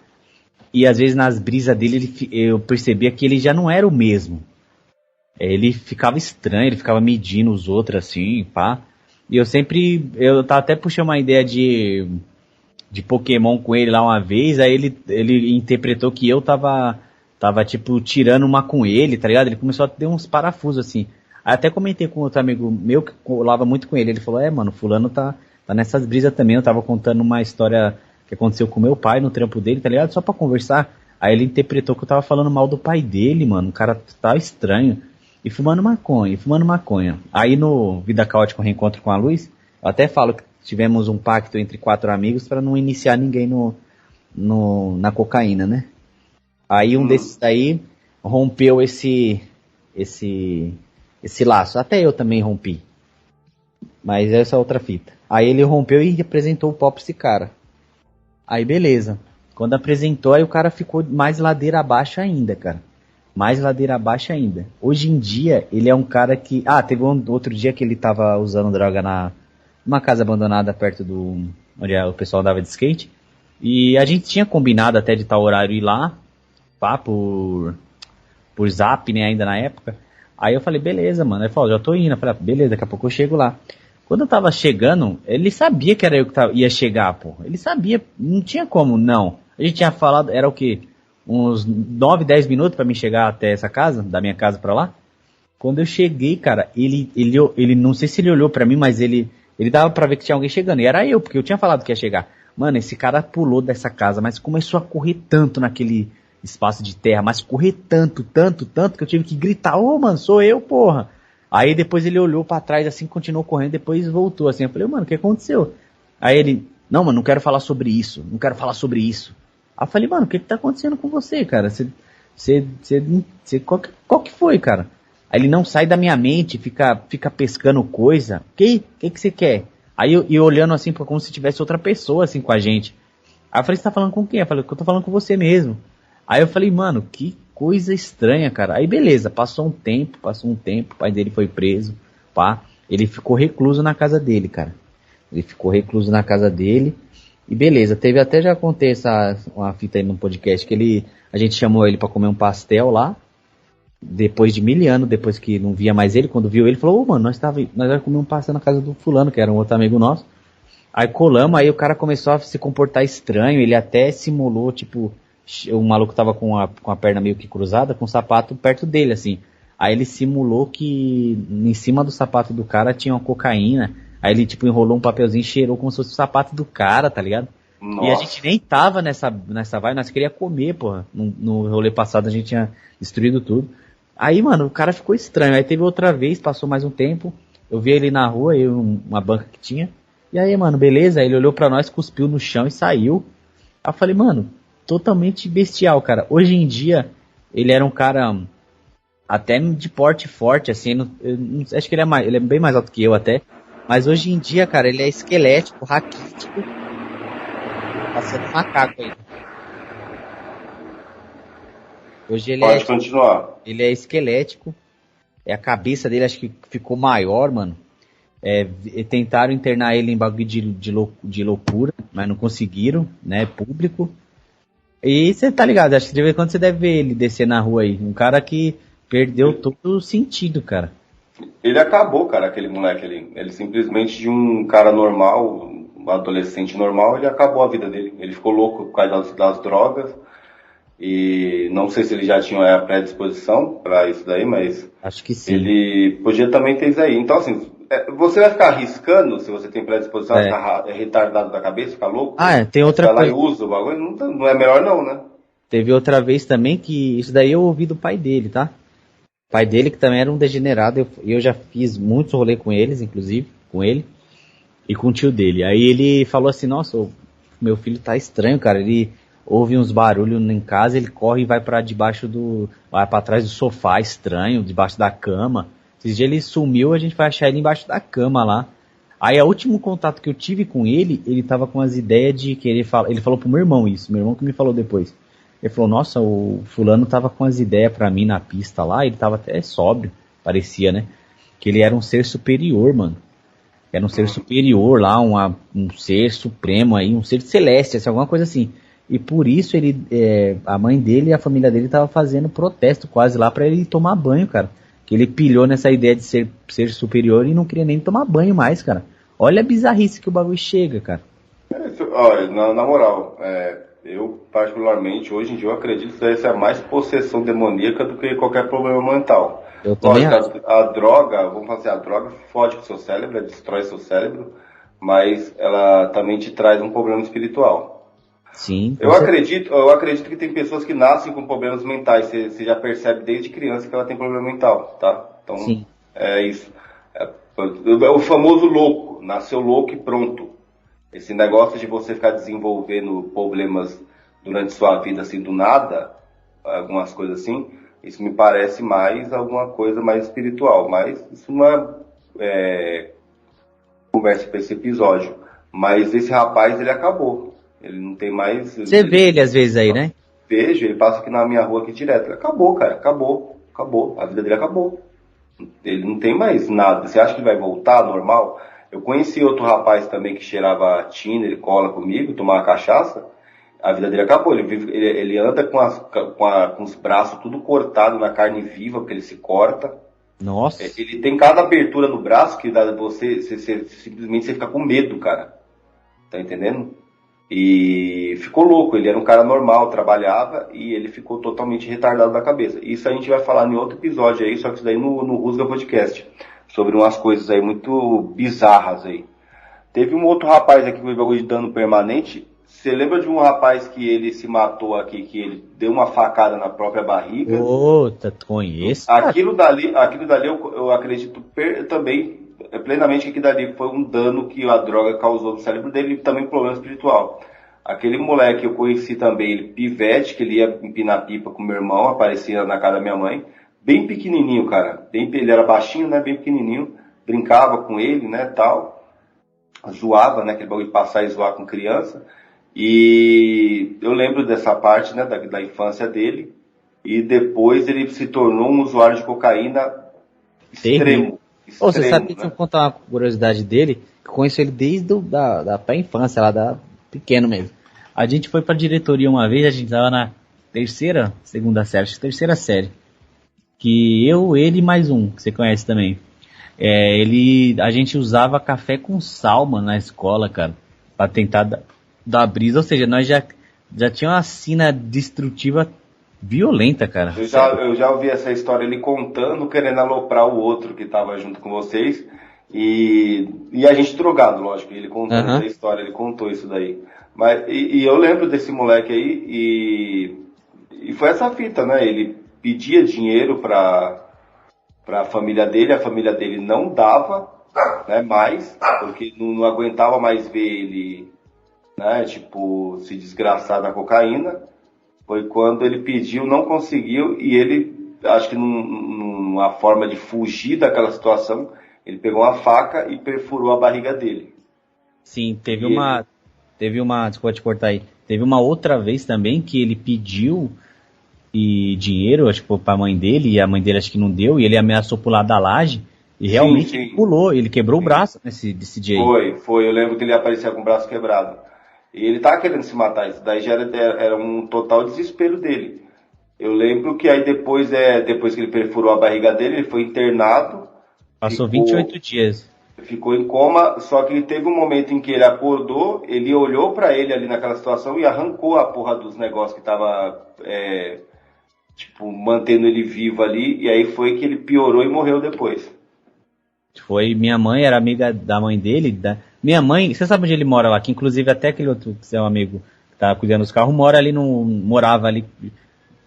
Speaker 1: E às vezes nas brisas dele eu percebia que ele já não era o mesmo. Ele ficava estranho, ele ficava medindo os outros assim, pá. E eu até puxei uma ideia de Pokémon com ele lá uma vez, aí ele interpretou que eu tava tipo tirando uma com ele, tá ligado? Ele começou a ter uns parafusos assim. Aí até comentei com outro amigo meu que colava muito com ele, ele falou, mano, fulano tá nessas brisas também, eu tava contando uma história que aconteceu com meu pai no trampo dele, tá ligado? Só pra conversar. Aí ele interpretou que eu tava falando mal do pai dele, mano, o cara tá estranho. E fumando maconha. Aí no Vida Caótica, um reencontro com a luz, eu até falo que tivemos um pacto entre 4 amigos para não iniciar ninguém na cocaína, né? Aí um desses daí rompeu esse laço. Até eu também rompi. Mas essa é outra fita. Aí ele rompeu e apresentou o pó pra esse cara. Aí beleza. Quando apresentou, aí o cara ficou mais ladeira abaixo ainda, cara. Mais ladeira abaixo ainda. Hoje em dia, ele é um cara que... teve outro dia que ele tava usando droga numa casa abandonada perto onde o pessoal andava de skate. E a gente tinha combinado até de tal horário ir lá, pá, por zap, né, ainda na época. Aí eu falei, beleza, mano. Ele falou, já tô indo. Eu falei, beleza, daqui a pouco eu chego lá. Quando eu tava chegando, ele sabia que era eu que ia chegar, pô. Ele sabia, não tinha como, não. A gente tinha falado, era o quê? Uns 9, 10 minutos pra mim chegar até essa casa, da minha casa pra lá. Quando eu cheguei, cara, ele não sei se ele olhou pra mim, mas ele dava pra ver que tinha alguém chegando. E era eu, porque eu tinha falado que ia chegar. Mano, esse cara pulou dessa casa, mas começou a correr tanto naquele espaço de terra, mas correr tanto, que eu tive que gritar, mano, sou eu, porra. Aí depois ele olhou pra trás assim, continuou correndo, depois voltou assim. Eu falei, mano, o que aconteceu? Aí ele, não, mano, não quero falar sobre isso. Aí eu falei, mano, o que tá acontecendo com você, cara? Qual que foi, cara? Aí ele não sai da minha mente, fica pescando coisa. Que você quer? Aí eu olhando assim, como se tivesse outra pessoa assim com a gente. Aí eu falei, você tá falando com quem? Eu falei, eu tô falando com você mesmo. Aí eu falei, mano, que coisa estranha, cara. Aí beleza, passou um tempo, o pai dele foi preso, pá. Ele ficou recluso na casa dele, cara. E beleza, teve até, já contei uma fita aí no podcast, que a gente chamou ele pra comer um pastel lá, depois de 1000 anos, depois que não via mais ele, quando viu ele, falou, mano, nós ia comer um pastel na casa do fulano, que era um outro amigo nosso. Aí colamos, aí o cara começou a se comportar estranho, ele até simulou, tipo, o maluco tava com a perna meio que cruzada, com o sapato perto dele, assim. Aí ele simulou que em cima do sapato do cara tinha uma cocaína. Aí ele, tipo, enrolou um papelzinho e cheirou como se fosse o sapato do cara, tá ligado? Nossa. E a gente nem tava nessa vibe, nós queria comer, porra. No rolê passado a gente tinha destruído tudo. Aí, mano, o cara ficou estranho. Aí teve outra vez, passou mais um tempo. Eu vi ele na rua, uma banca que tinha. E aí, mano, beleza? Aí ele olhou pra nós, cuspiu no chão e saiu. Aí eu falei, mano, totalmente bestial, cara. Hoje em dia, ele era um cara até de porte forte, assim. Acho que ele é bem mais alto que eu até. Mas hoje em dia, cara, ele é esquelético, raquítico. Passando macaco aí. Hoje ele
Speaker 2: Pode continuar.
Speaker 1: Ele é esquelético. A cabeça dele acho que ficou maior, mano. Tentaram internar ele em bagulho de loucura, mas não conseguiram, né? Público. E você tá ligado, acho que de vez em quando você deve ver ele descer na rua aí. Um cara que perdeu todo o sentido, cara.
Speaker 2: Ele acabou, cara, aquele moleque ali. Ele simplesmente, de um cara normal, um adolescente normal, ele acabou a vida dele. Ele ficou louco por causa das drogas. E não sei se ele já tinha a predisposição pra isso daí, mas...
Speaker 1: Acho que sim.
Speaker 2: Ele podia também ter isso aí. Então, assim, você vai ficar arriscando se você tem predisposição a ficar retardado da cabeça, ficar louco?
Speaker 1: Tem outra
Speaker 2: coisa. Vai lá e usa o bagulho? Não é melhor não, né?
Speaker 1: Teve outra vez também que... Isso daí eu ouvi do pai dele, tá? O pai dele, que também era um degenerado, eu já fiz muitos rolês com eles, inclusive, com ele, e com o tio dele. Aí ele falou assim, nossa, meu filho tá estranho, cara, ele ouve uns barulhos em casa, ele corre e vai vai pra trás do sofá, estranho, debaixo da cama. Esses dias ele sumiu, a gente vai achar ele embaixo da cama lá. Aí o último contato que eu tive com ele tava com as ideias de querer falar, ele falou pro meu irmão isso, meu irmão que me falou depois. Ele falou, nossa, o fulano tava com as ideias pra mim na pista lá, ele tava até sóbrio, parecia, né? Que ele era um ser superior, mano. Era um ser superior lá, um ser supremo aí, um ser celeste, assim, alguma coisa assim. E por isso a mãe dele e a família dele tava fazendo protesto quase lá pra ele tomar banho, cara. Que ele pilhou nessa ideia de ser superior e não queria nem tomar banho mais, cara. Olha a bizarrice que o bagulho chega, cara.
Speaker 2: Olha, na moral, eu particularmente, hoje em dia, eu acredito que isso é mais possessão demoníaca do que qualquer problema mental.
Speaker 1: Eu também acho.
Speaker 2: A droga, vamos fazer, a droga fode com o seu cérebro, ela destrói seu cérebro, mas ela também te traz um problema espiritual.
Speaker 1: Sim.
Speaker 2: Eu acredito que tem pessoas que nascem com problemas mentais, você já percebe desde criança que ela tem problema mental, tá? Então,
Speaker 1: sim.
Speaker 2: é isso. É o famoso louco, nasceu louco e pronto. Esse negócio de você ficar desenvolvendo problemas durante sua vida assim do nada, algumas coisas assim, isso me parece mais alguma coisa mais espiritual, mas isso não conversa para esse episódio. Mas esse rapaz, ele acabou. Ele não tem mais...
Speaker 1: Você vê ele às vezes aí, né?
Speaker 2: Vejo, ele passa aqui na minha rua aqui direto. Acabou, cara, acabou. A vida dele acabou. Ele não tem mais nada. Você acha que ele vai voltar normal? Eu conheci outro rapaz também que cheirava tina, ele cola comigo, tomava cachaça. A vida dele acabou. Ele anda com os braços tudo cortado na carne viva, porque ele se corta.
Speaker 1: Nossa.
Speaker 2: Ele tem cada abertura no braço que dá você simplesmente você fica com medo, cara. Tá entendendo? E ficou louco, ele era um cara normal, trabalhava e ele ficou totalmente retardado da cabeça. Isso a gente vai falar em outro episódio aí, só que isso daí no Rusga Podcast, sobre umas coisas aí muito bizarras aí. Teve um outro rapaz aqui com o bagulho de dano permanente. Você lembra de um rapaz que ele se matou aqui, que ele deu uma facada na própria barriga?
Speaker 1: Conheço.
Speaker 2: Aquilo dali eu acredito também plenamente que aquilo dali foi um dano que a droga causou no cérebro dele e também problema espiritual. Aquele moleque eu conheci também, ele pivete, que ele ia empinar pipa com meu irmão, aparecia na casa da minha mãe, bem pequenininho, cara, ele era baixinho, né, bem pequenininho, brincava com ele, né, tal, zoava, né, aquele bagulho de passar e zoar com criança, e eu lembro dessa parte, né, da infância dele, e depois ele se tornou um usuário de cocaína extremo.
Speaker 1: Você sabe que, deixa eu contar uma curiosidade dele, que eu conheço ele desde da pré-infância, lá da pequeno mesmo. A gente foi pra diretoria uma vez, a gente tava na segunda série, acho que terceira série. Que ele e mais um, que você conhece também. A gente usava café com sal, mano, na escola, cara, pra tentar dar brisa, ou seja, nós já tinha uma sina destrutiva violenta, cara.
Speaker 2: Eu já ouvi essa história, ele contando, querendo aloprar o outro que tava junto com vocês, e a gente drogado, lógico, ele contando essa história, ele contou isso daí. Mas, e eu lembro desse moleque aí, e foi essa fita, né, ele pedia dinheiro pra família dele, a família dele não dava, né, mais, porque não aguentava mais ver ele, né, tipo, se desgraçar na cocaína. Foi quando ele pediu, não conseguiu, e ele, acho que numa forma de fugir daquela situação, ele pegou uma faca e perfurou a barriga dele.
Speaker 1: Sim, teve uma, desculpa te cortar aí, teve uma outra vez também que ele pediu dinheiro, acho que pra mãe dele, e a mãe dele acho que não deu, e ele ameaçou pular da laje, e realmente ele pulou, ele quebrou o braço desse dia aí.
Speaker 2: Foi, eu lembro que ele aparecia com o braço quebrado. E ele tava querendo se matar, isso daí já era um total desespero dele. Eu lembro que aí depois que ele perfurou a barriga dele, ele foi internado.
Speaker 1: Passou 28 dias.
Speaker 2: Ficou em coma, só que teve um momento em que ele acordou, ele olhou pra ele ali naquela situação e arrancou a porra dos negócios que tava, mantendo ele vivo ali, e aí foi que ele piorou e morreu depois.
Speaker 1: Minha mãe era amiga da mãe dele, minha mãe, você sabe onde ele mora lá, que inclusive até aquele outro que é um amigo que tá cuidando dos carros, morava ali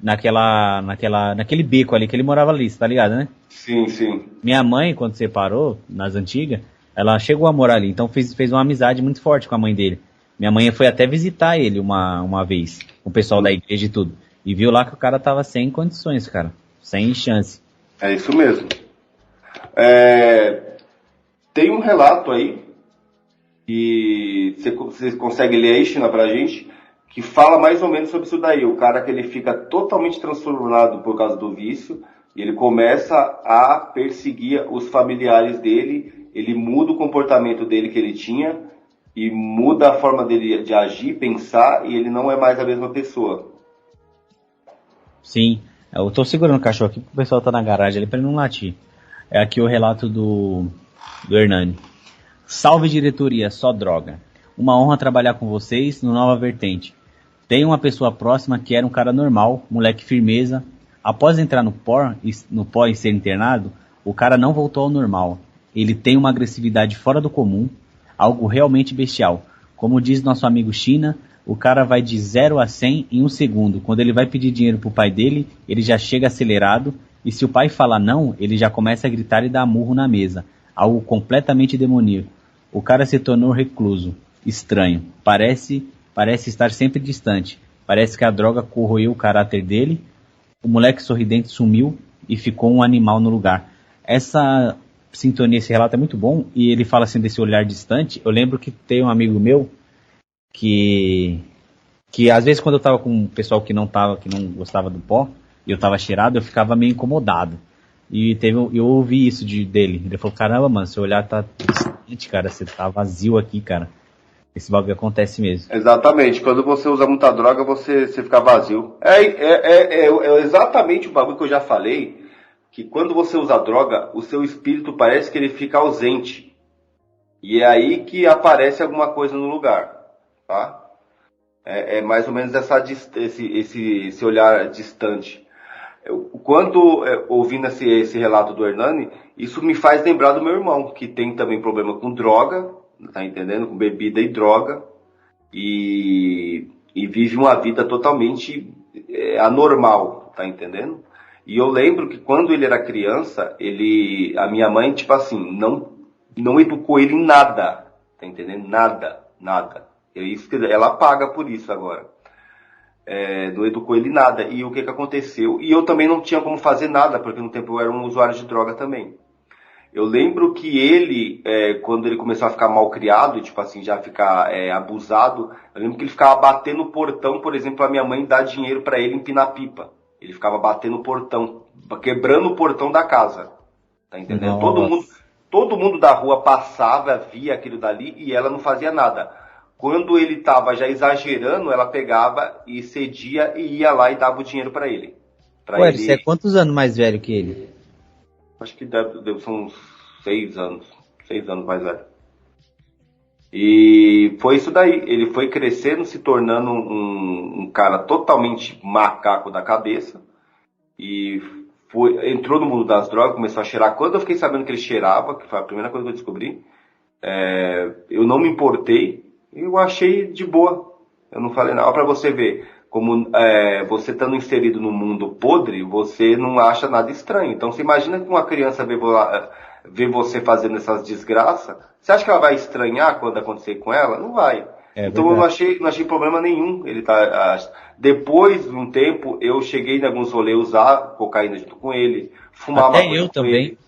Speaker 1: naquele beco ali, que ele morava ali, você tá ligado, né?
Speaker 2: Sim, sim.
Speaker 1: Minha mãe, quando separou, nas antigas, ela chegou a morar ali, então fez uma amizade muito forte com a mãe dele. Minha mãe foi até visitar ele uma vez, o pessoal da igreja e tudo. E viu lá que o cara tava sem condições, cara. Sem chance.
Speaker 2: É isso mesmo. Tem um relato aí, que você consegue ler aí, China, pra gente, que fala mais ou menos sobre isso daí. O cara que ele fica totalmente transtornado por causa do vício, e ele começa a perseguir os familiares dele, ele muda o comportamento dele que ele tinha, e muda a forma dele de agir, pensar, e ele não é mais a mesma pessoa.
Speaker 1: Sim, eu tô segurando o cachorro aqui porque o pessoal tá na garagem ali pra ele não latir. É aqui o relato do Hernani. Salve diretoria, só droga. Uma honra trabalhar com vocês no Nova Vertente. Tem uma pessoa próxima que era um cara normal, moleque firmeza. Após entrar no pó e ser internado, o cara não voltou ao normal. Ele tem uma agressividade fora do comum, algo realmente bestial. Como diz nosso amigo China, o cara vai de 0 a 100 em um segundo. Quando ele vai pedir dinheiro pro pai dele, ele já chega acelerado. E se o pai falar não, ele já começa a gritar e dar murro na mesa. Algo completamente demoníaco. O cara se tornou recluso, estranho. Parece estar sempre distante. Parece que a droga corroeu o caráter dele. O moleque sorridente sumiu e ficou um animal no lugar. Essa sintonia, esse relato é muito bom. E ele fala assim desse olhar distante. Eu lembro que tem um amigo meu que às vezes quando eu tava com um pessoal que não gostava do pó, e eu tava cheirado, eu ficava meio incomodado. E eu ouvi isso dele. Ele falou, caramba, mano, seu olhar tá distante, cara, você tá vazio aqui, cara. Esse bagulho acontece mesmo.
Speaker 2: Exatamente, quando você usa muita droga, você fica vazio. É exatamente o bagulho que eu já falei, que quando você usa droga, o seu espírito parece que ele fica ausente. E é aí que aparece alguma coisa no lugar, tá? É mais ou menos esse olhar distante. Ouvindo esse relato do Hernani, isso me faz lembrar do meu irmão, que tem também problema com droga, tá entendendo? Com bebida e droga, e vive uma vida totalmente anormal, tá entendendo? E eu lembro que quando ele era criança, a minha mãe, tipo assim, não educou ele em nada, tá entendendo? Nada, nada. Ela paga por isso agora. Não educou ele nada. E o que aconteceu? E eu também não tinha como fazer nada, porque no tempo eu era um usuário de droga também. Eu lembro que ele, quando ele começou a ficar mal criado, tipo assim, já ficar abusado, eu lembro que ele ficava batendo no portão, por exemplo, a minha mãe dar dinheiro pra ele empinar pipa. Ele ficava batendo no portão, quebrando o portão da casa. Tá entendendo? Todo mundo da rua passava, via aquilo dali e ela não fazia nada. Quando ele estava já exagerando, ela pegava e cedia e ia lá e dava o dinheiro para ele.
Speaker 1: Ué, você é quantos anos mais velho que ele?
Speaker 2: Acho que deve ser uns 6 anos. 6 anos mais velho. E foi isso daí. Ele foi crescendo, se tornando um cara totalmente macaco da cabeça. E entrou no mundo das drogas, começou a cheirar. Quando eu fiquei sabendo que ele cheirava, que foi a primeira coisa que eu descobri, eu não me importei. Eu achei de boa. Eu não falei nada. Pra você ver, como você estando inserido no mundo podre, você não acha nada estranho. Então você imagina que uma criança vê você fazendo essas desgraças, você acha que ela vai estranhar quando acontecer com ela? Não vai. Então verdade. Eu não achei problema nenhum. Depois de um tempo, eu cheguei em alguns rolês usar cocaína junto com ele, fumar maconha com ele,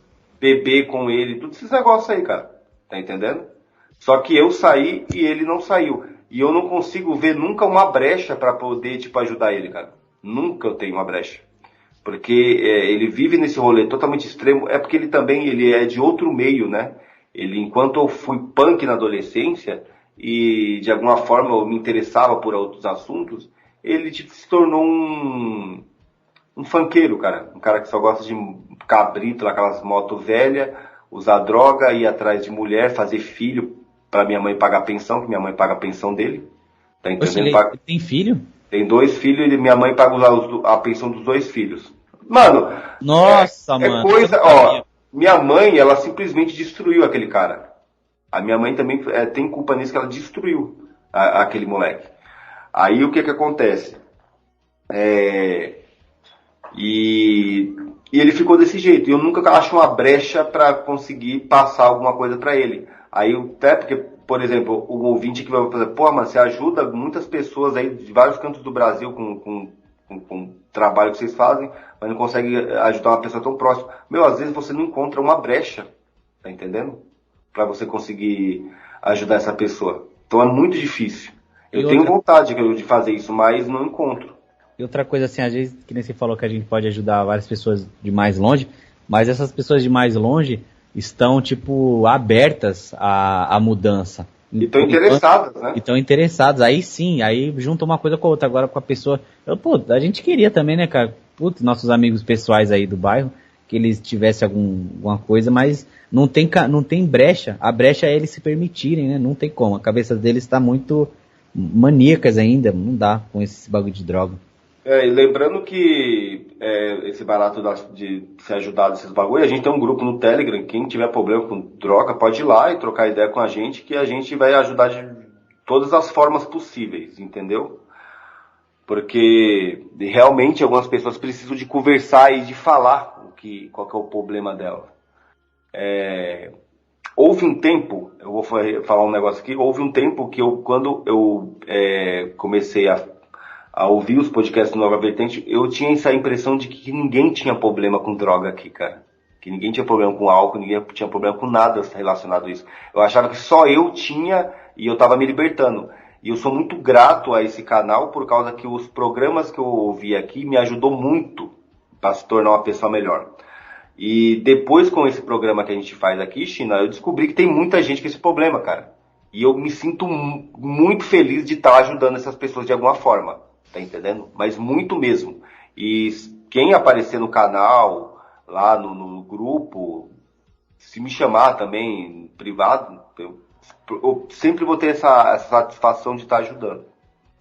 Speaker 2: beber com ele, tudo esses negócios aí, cara. Tá entendendo? Só que eu saí e ele não saiu. E eu não consigo ver nunca uma brecha pra poder, ajudar ele, cara. Nunca eu tenho uma brecha. Porque ele vive nesse rolê totalmente extremo. É porque ele é de outro meio, né? Enquanto eu fui punk na adolescência e de alguma forma eu me interessava por outros assuntos, ele se tornou um funkeiro, cara. Um cara que só gosta de cabrito, aquelas motos velhas, usar droga, ir atrás de mulher, fazer filho, pra minha mãe pagar pensão, que minha mãe paga a pensão dele. Tá entendendo?
Speaker 1: Ele tem filho?
Speaker 2: Tem 2 filhos e minha mãe paga a pensão dos 2 filhos. Mano,
Speaker 1: nossa, mano.
Speaker 2: Coisa, ó, minha mãe, ela simplesmente destruiu aquele cara. A minha mãe também tem culpa nisso, que ela destruiu aquele moleque. Aí o que acontece? E ele ficou desse jeito. Eu nunca acho uma brecha para conseguir passar alguma coisa para ele. Aí, até porque, por exemplo, o ouvinte que vai fazer, pô, mas você ajuda muitas pessoas aí de vários cantos do Brasil com o trabalho que vocês fazem, mas não consegue ajudar uma pessoa tão próxima. Meu, às vezes você não encontra uma brecha, tá entendendo? Para você conseguir ajudar essa pessoa. Então é muito difícil. Eu tenho vontade de fazer isso, mas não encontro.
Speaker 1: E outra coisa assim, às vezes, que nem você falou que a gente pode ajudar várias pessoas de mais longe, mas essas pessoas de mais longe estão, tipo, abertas à mudança.
Speaker 2: E estão interessadas, né?
Speaker 1: E estão interessadas. Aí sim, aí junta uma coisa com a outra. Agora com a pessoa... a gente queria também, né, cara? Putz, nossos amigos pessoais aí do bairro, que eles tivessem alguma coisa, mas não tem brecha. A brecha é eles se permitirem, né? Não tem como. A cabeça deles está muito maníacas ainda. Não dá com esse bagulho de droga.
Speaker 2: E lembrando que esse barato de ser ajudado nesses bagulho, a gente tem um grupo no Telegram, quem tiver problema com droga pode ir lá e trocar ideia com a gente, que a gente vai ajudar de todas as formas possíveis, entendeu? Porque realmente algumas pessoas precisam de conversar e de falar qual que é o problema dela. Houve um tempo, eu vou falar um negócio aqui, houve um tempo que quando eu comecei a ouvir os podcasts do Nova Vertente, eu tinha essa impressão de que ninguém tinha problema com droga aqui, cara. Que ninguém tinha problema com álcool, ninguém tinha problema com nada relacionado a isso. Eu achava que só eu tinha e eu tava me libertando. E eu sou muito grato a esse canal por causa que os programas que eu ouvi aqui me ajudou muito para se tornar uma pessoa melhor. E depois com esse programa que a gente faz aqui, China, eu descobri que tem muita gente com esse problema, cara. E eu me sinto muito feliz de estar ajudando essas pessoas de alguma forma. Tá entendendo? Mas muito mesmo. E quem aparecer no canal, lá no grupo, se me chamar também privado, eu sempre vou ter essa satisfação de estar ajudando.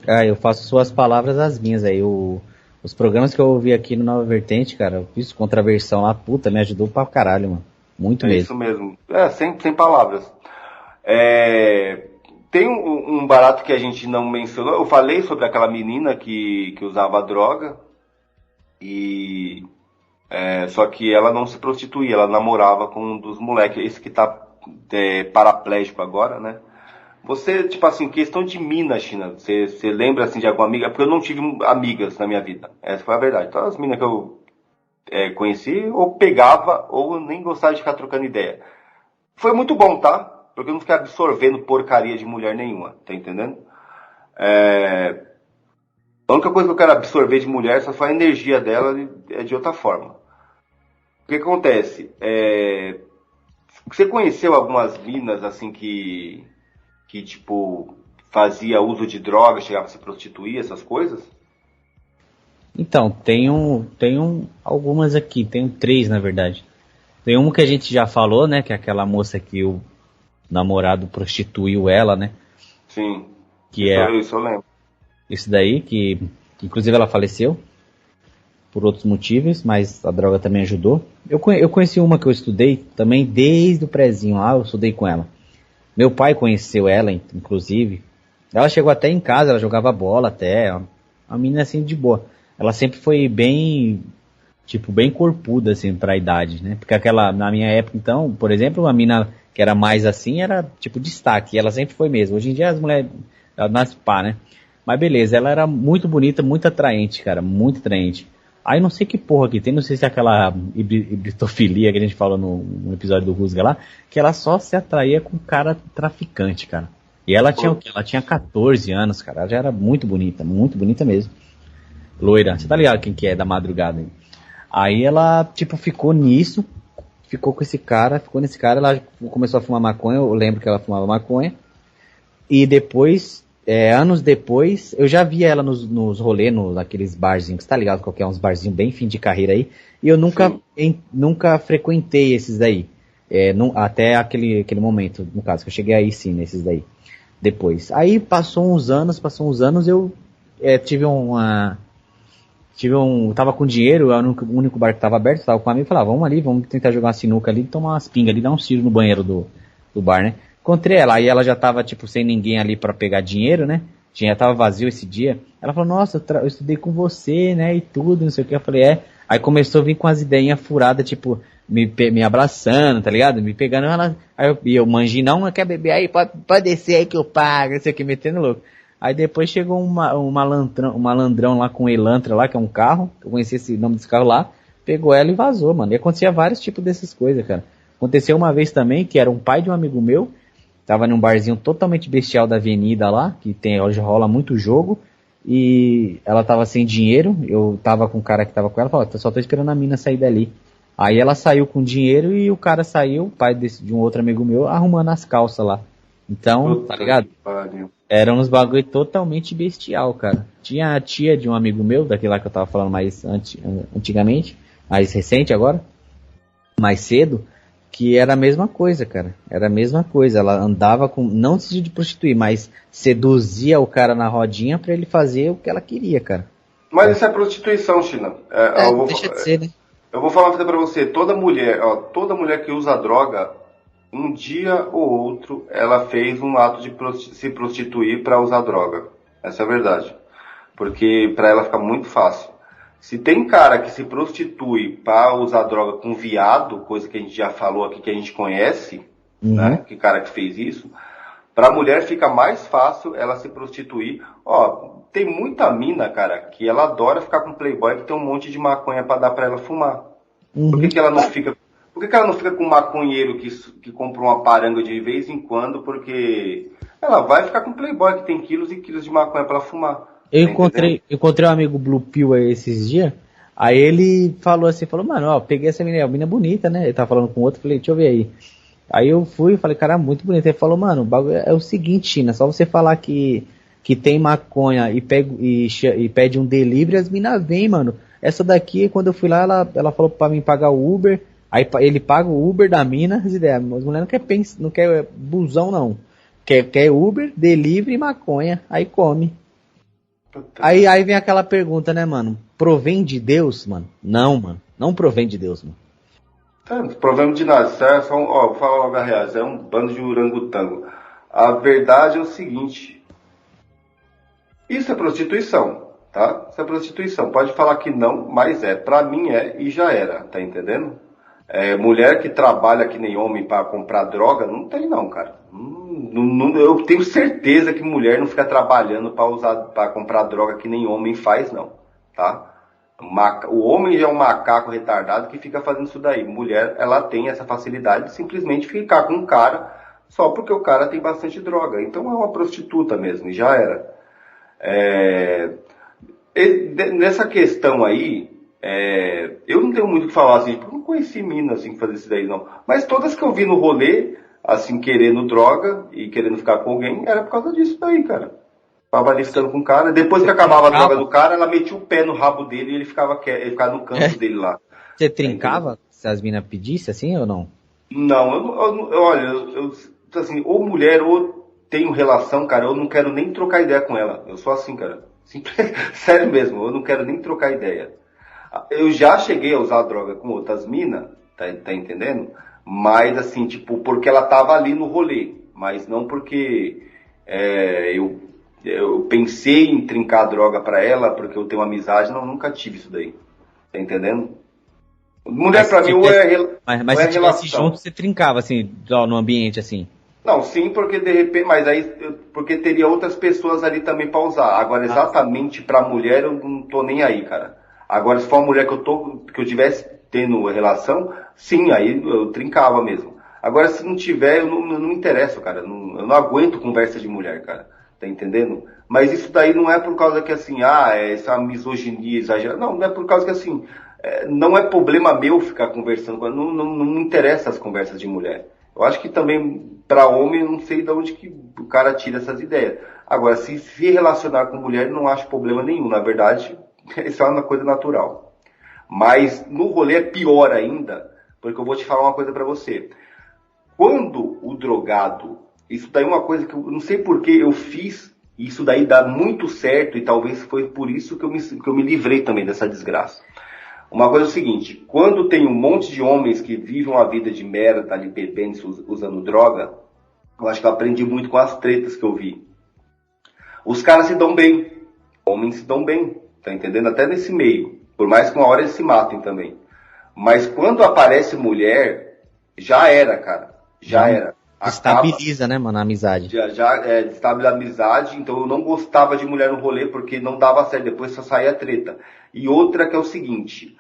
Speaker 1: Eu faço suas palavras as minhas aí. Os programas que eu ouvi aqui no Nova Vertente, cara, eu fiz Contraversão lá, puta, me ajudou pra caralho, mano. Muito mesmo.
Speaker 2: Isso mesmo. Sem palavras. Tem um barato que a gente não mencionou. Eu falei sobre aquela menina que usava droga. Só que ela não se prostituía, ela namorava com um dos moleques. Esse que tá paraplégico agora, né? Você, tipo assim, questão de mina, China. Você lembra assim de alguma amiga? Porque eu não tive amigas na minha vida. Essa foi a verdade. Então as minas que eu conheci, ou pegava, ou nem gostava de ficar trocando ideia. Foi muito bom, tá? Porque eu não fiquei absorvendo porcaria de mulher nenhuma, tá entendendo? A única coisa que eu quero absorver de mulher só foi a energia dela de outra forma. O que acontece? Você conheceu algumas minas assim que tipo fazia uso de drogas, chegava a se prostituir, essas coisas?
Speaker 1: Então, tenho algumas aqui, tenho 3 na verdade. Tem uma que a gente já falou, né, que é aquela moça que o namorado prostituiu ela, né?
Speaker 2: Sim.
Speaker 1: Que
Speaker 2: isso eu lembro.
Speaker 1: Isso daí, que inclusive ela faleceu por outros motivos, mas a droga também ajudou. Eu conheci uma que eu estudei também desde o prezinho lá, eu estudei com ela. Meu pai conheceu ela, inclusive. Ela chegou até em casa, ela jogava bola até, uma menina assim de boa. Ela sempre foi bem corpuda assim pra idade, né? Porque na minha época então, por exemplo, uma mina que era mais assim, era tipo destaque, ela sempre foi mesmo. Hoje em dia as mulheres, elas nascem pá, né? Mas beleza, ela era muito bonita, muito atraente, cara, muito atraente. Aí não sei que porra que tem, não sei se é aquela hibristofilia que a gente falou no episódio do Rusga lá, que ela só se atraía com cara traficante, cara. E ela tinha o quê? Ela tinha 14 anos, cara, ela já era muito bonita mesmo. Loira, você tá ligado quem que é da madrugada aí? Aí ela, tipo, ficou nesse cara, ela começou a fumar maconha, eu lembro que ela fumava maconha, e depois, anos depois, eu já via ela nos rolês, naqueles barzinhos, tá ligado? Qualquer uns barzinhos bem fim de carreira aí, e eu nunca frequentei esses daí, até aquele momento, no caso, que eu cheguei aí sim, nesses daí, depois. Aí passou uns anos, eu tava com dinheiro, o único bar que tava aberto, tava com um amigo, falava, vamos ali, vamos tentar jogar uma sinuca ali, tomar umas pingas ali, dar um tiro no banheiro do bar, né? Encontrei ela, aí ela já tava, tipo, sem ninguém ali pra pegar dinheiro, né? tava vazio esse dia. Ela falou, nossa, eu estudei com você, né, e tudo, não sei o que. Eu falei, é. Aí começou a vir com as ideinhas furadas, tipo, me abraçando, tá ligado? Me pegando, aí eu manji, não quer beber aí, pode descer aí que eu pago, não sei o que, metendo louco. Aí depois chegou um malandrão lá com um Elantra lá, que é um carro, eu conheci esse nome desse carro lá, pegou ela e vazou, mano. E acontecia vários tipos dessas coisas, cara. Aconteceu uma vez também, que era um pai de um amigo meu, tava num barzinho totalmente bestial da avenida lá, que hoje rola muito jogo, e ela tava sem dinheiro, eu tava com o cara que tava com ela, falou, só tô esperando a mina sair dali. Aí ela saiu com dinheiro e o cara saiu, o pai de um outro amigo meu, arrumando as calças lá. Então,
Speaker 2: Puta,
Speaker 1: tá ligado? Era uns bagulho totalmente bestial, cara. Tinha a tia de um amigo meu, daquele lá que eu tava falando mais antigamente, mais recente agora, mais cedo, que era a mesma coisa, cara. Era a mesma coisa. Ela andava com, não se de prostituir, mas seduzia o cara na rodinha pra ele fazer o que ela queria, cara.
Speaker 2: Mas isso é prostituição, China.
Speaker 1: Deixa de ser, né?
Speaker 2: Eu vou falar uma coisa pra você. Toda mulher que usa droga, um dia ou outro, ela fez um ato de se prostituir pra usar droga. Essa é a verdade. Porque pra ela fica muito fácil. Se tem cara que se prostitui pra usar droga com viado, coisa que a gente já falou aqui, que a gente conhece, né? Que cara que fez isso. Pra mulher fica mais fácil ela se prostituir. Ó, tem muita mina, cara, que ela adora ficar com playboy que tem um monte de maconha pra dar pra ela fumar. Por que ela não fica... Por que ela não fica com um maconheiro que compra uma paranga de vez em quando? Porque ela vai ficar com playboy que tem quilos e quilos de maconha pra fumar.
Speaker 1: Eu encontrei um amigo Blue Pill aí esses dias. Aí ele falou assim, mano, ó, peguei essa menina, a menina bonita, né? Ele tava falando com outro, falei, deixa eu ver aí. Aí eu fui e falei, cara, muito bonito. Ele falou, mano, o bagulho é o seguinte, China, só você falar que tem maconha e pede um delivery, as minas vêm, mano. Essa daqui, quando eu fui lá, ela falou pra mim pagar o Uber, aí ele paga o Uber da mina, as ideias. As mulheres não quer busão, não. Quer Uber, delivery e maconha, aí come. Aí vem aquela pergunta, né, mano? Provém de Deus, mano? Não, mano. Não provém de Deus, mano.
Speaker 2: Não provém de nada. Isso é só vou falar logo a real. Isso é um bando de orangotango. A verdade é o seguinte. Isso é prostituição, tá? Isso é prostituição. Pode falar que não, mas é. Pra mim é e já era, tá entendendo? Mulher que trabalha que nem homem pra comprar droga, não tem não, cara. Eu tenho certeza que mulher não fica trabalhando pra comprar droga que nem homem faz, não, tá? O homem já é um macaco retardado que fica fazendo isso daí. Mulher, ela tem essa facilidade de simplesmente ficar com um cara só porque o cara tem bastante droga. Então é uma prostituta mesmo, e já era. Nessa questão aí, eu não tenho muito o que falar, assim, porque eu não conheci mina, assim, que fazia isso daí, não. Mas todas que eu vi no rolê, assim, querendo droga e querendo ficar com alguém, era por causa disso daí, cara. Tava ali ficando com o cara, depois que acabava a droga do cara, ela metia o pé no rabo dele e ele ficava no canto dele lá.
Speaker 1: Você trincava se as minas pedissem, assim, ou não?
Speaker 2: Não, olha, assim, ou mulher ou tenho relação, cara, eu não quero nem trocar ideia com ela. Eu sou assim, cara. Sério mesmo, eu não quero nem trocar ideia. Eu já cheguei a usar droga com outras minas, tá entendendo? Mas assim, tipo, porque ela tava ali no rolê. Mas não porque eu pensei em trincar a droga pra ela, porque eu tenho uma amizade. Não, nunca tive isso daí. Tá entendendo? Mulher mas pra mim ou é
Speaker 1: Mas se tivesse junto, você trincava, assim, no ambiente, assim?
Speaker 2: Não, sim, porque de repente, mas aí, porque teria outras pessoas ali também pra usar. Agora, exatamente pra mulher, eu não tô nem aí, cara. Agora, se for uma mulher que eu tivesse tendo relação, sim, aí eu trincava mesmo. Agora, se não tiver, eu não me interesso, cara. Eu não aguento conversa de mulher, cara. Tá entendendo? Mas isso daí não é por causa que, assim, essa misoginia exagerada. Não é por causa que, assim, não é problema meu ficar conversando com ela. Não me interessa as conversas de mulher. Eu acho que também, para homem, eu não sei de onde que o cara tira essas ideias. Agora, se relacionar com mulher, não acho problema nenhum. Na verdade, isso é uma coisa natural. Mas no rolê é pior ainda, porque eu vou te falar uma coisa para você. Quando o drogado, isso daí é uma coisa que eu não sei por que eu fiz, isso daí dá muito certo, e talvez foi por isso que eu me livrei também dessa desgraça. Uma coisa é o seguinte, quando tem um monte de homens que vivem uma vida de merda ali bebendo, usando droga, eu acho que eu aprendi muito com as tretas que eu vi. Os caras se dão bem. Homens se dão bem, tá entendendo? Até nesse meio. Por mais que uma hora eles se matem também. Mas quando aparece mulher, já era, cara. Já era.
Speaker 1: Estabiliza, né, mano, a amizade.
Speaker 2: Já estabiliza a amizade, então eu não gostava de mulher no rolê porque não dava certo, depois só saía treta. E outra que é o seguinte,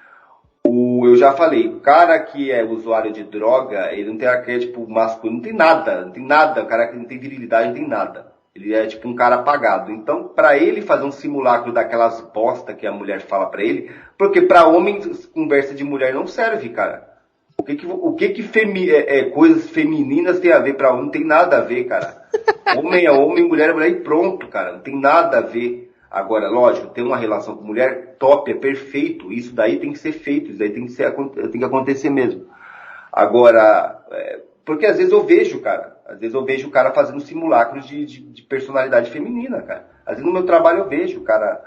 Speaker 2: eu já falei, o cara que é usuário de droga, ele não tem arquétipo masculino, não tem nada, o cara que não tem virilidade, não tem nada. Ele é tipo um cara apagado. Então, pra ele fazer um simulacro daquelas bosta que a mulher fala pra ele, porque pra homem, conversa de mulher não serve, cara. Coisas femininas tem a ver pra homem? Não tem nada a ver, cara. Homem é homem, mulher é mulher e pronto, cara. Não tem nada a ver. Agora, lógico, ter uma relação com mulher, top, é perfeito. Isso daí tem que ser feito, isso daí tem que acontecer mesmo. Agora, porque às vezes eu vejo, cara. Às vezes eu vejo o cara fazendo simulacros de personalidade feminina, cara. Às vezes no meu trabalho eu vejo, cara.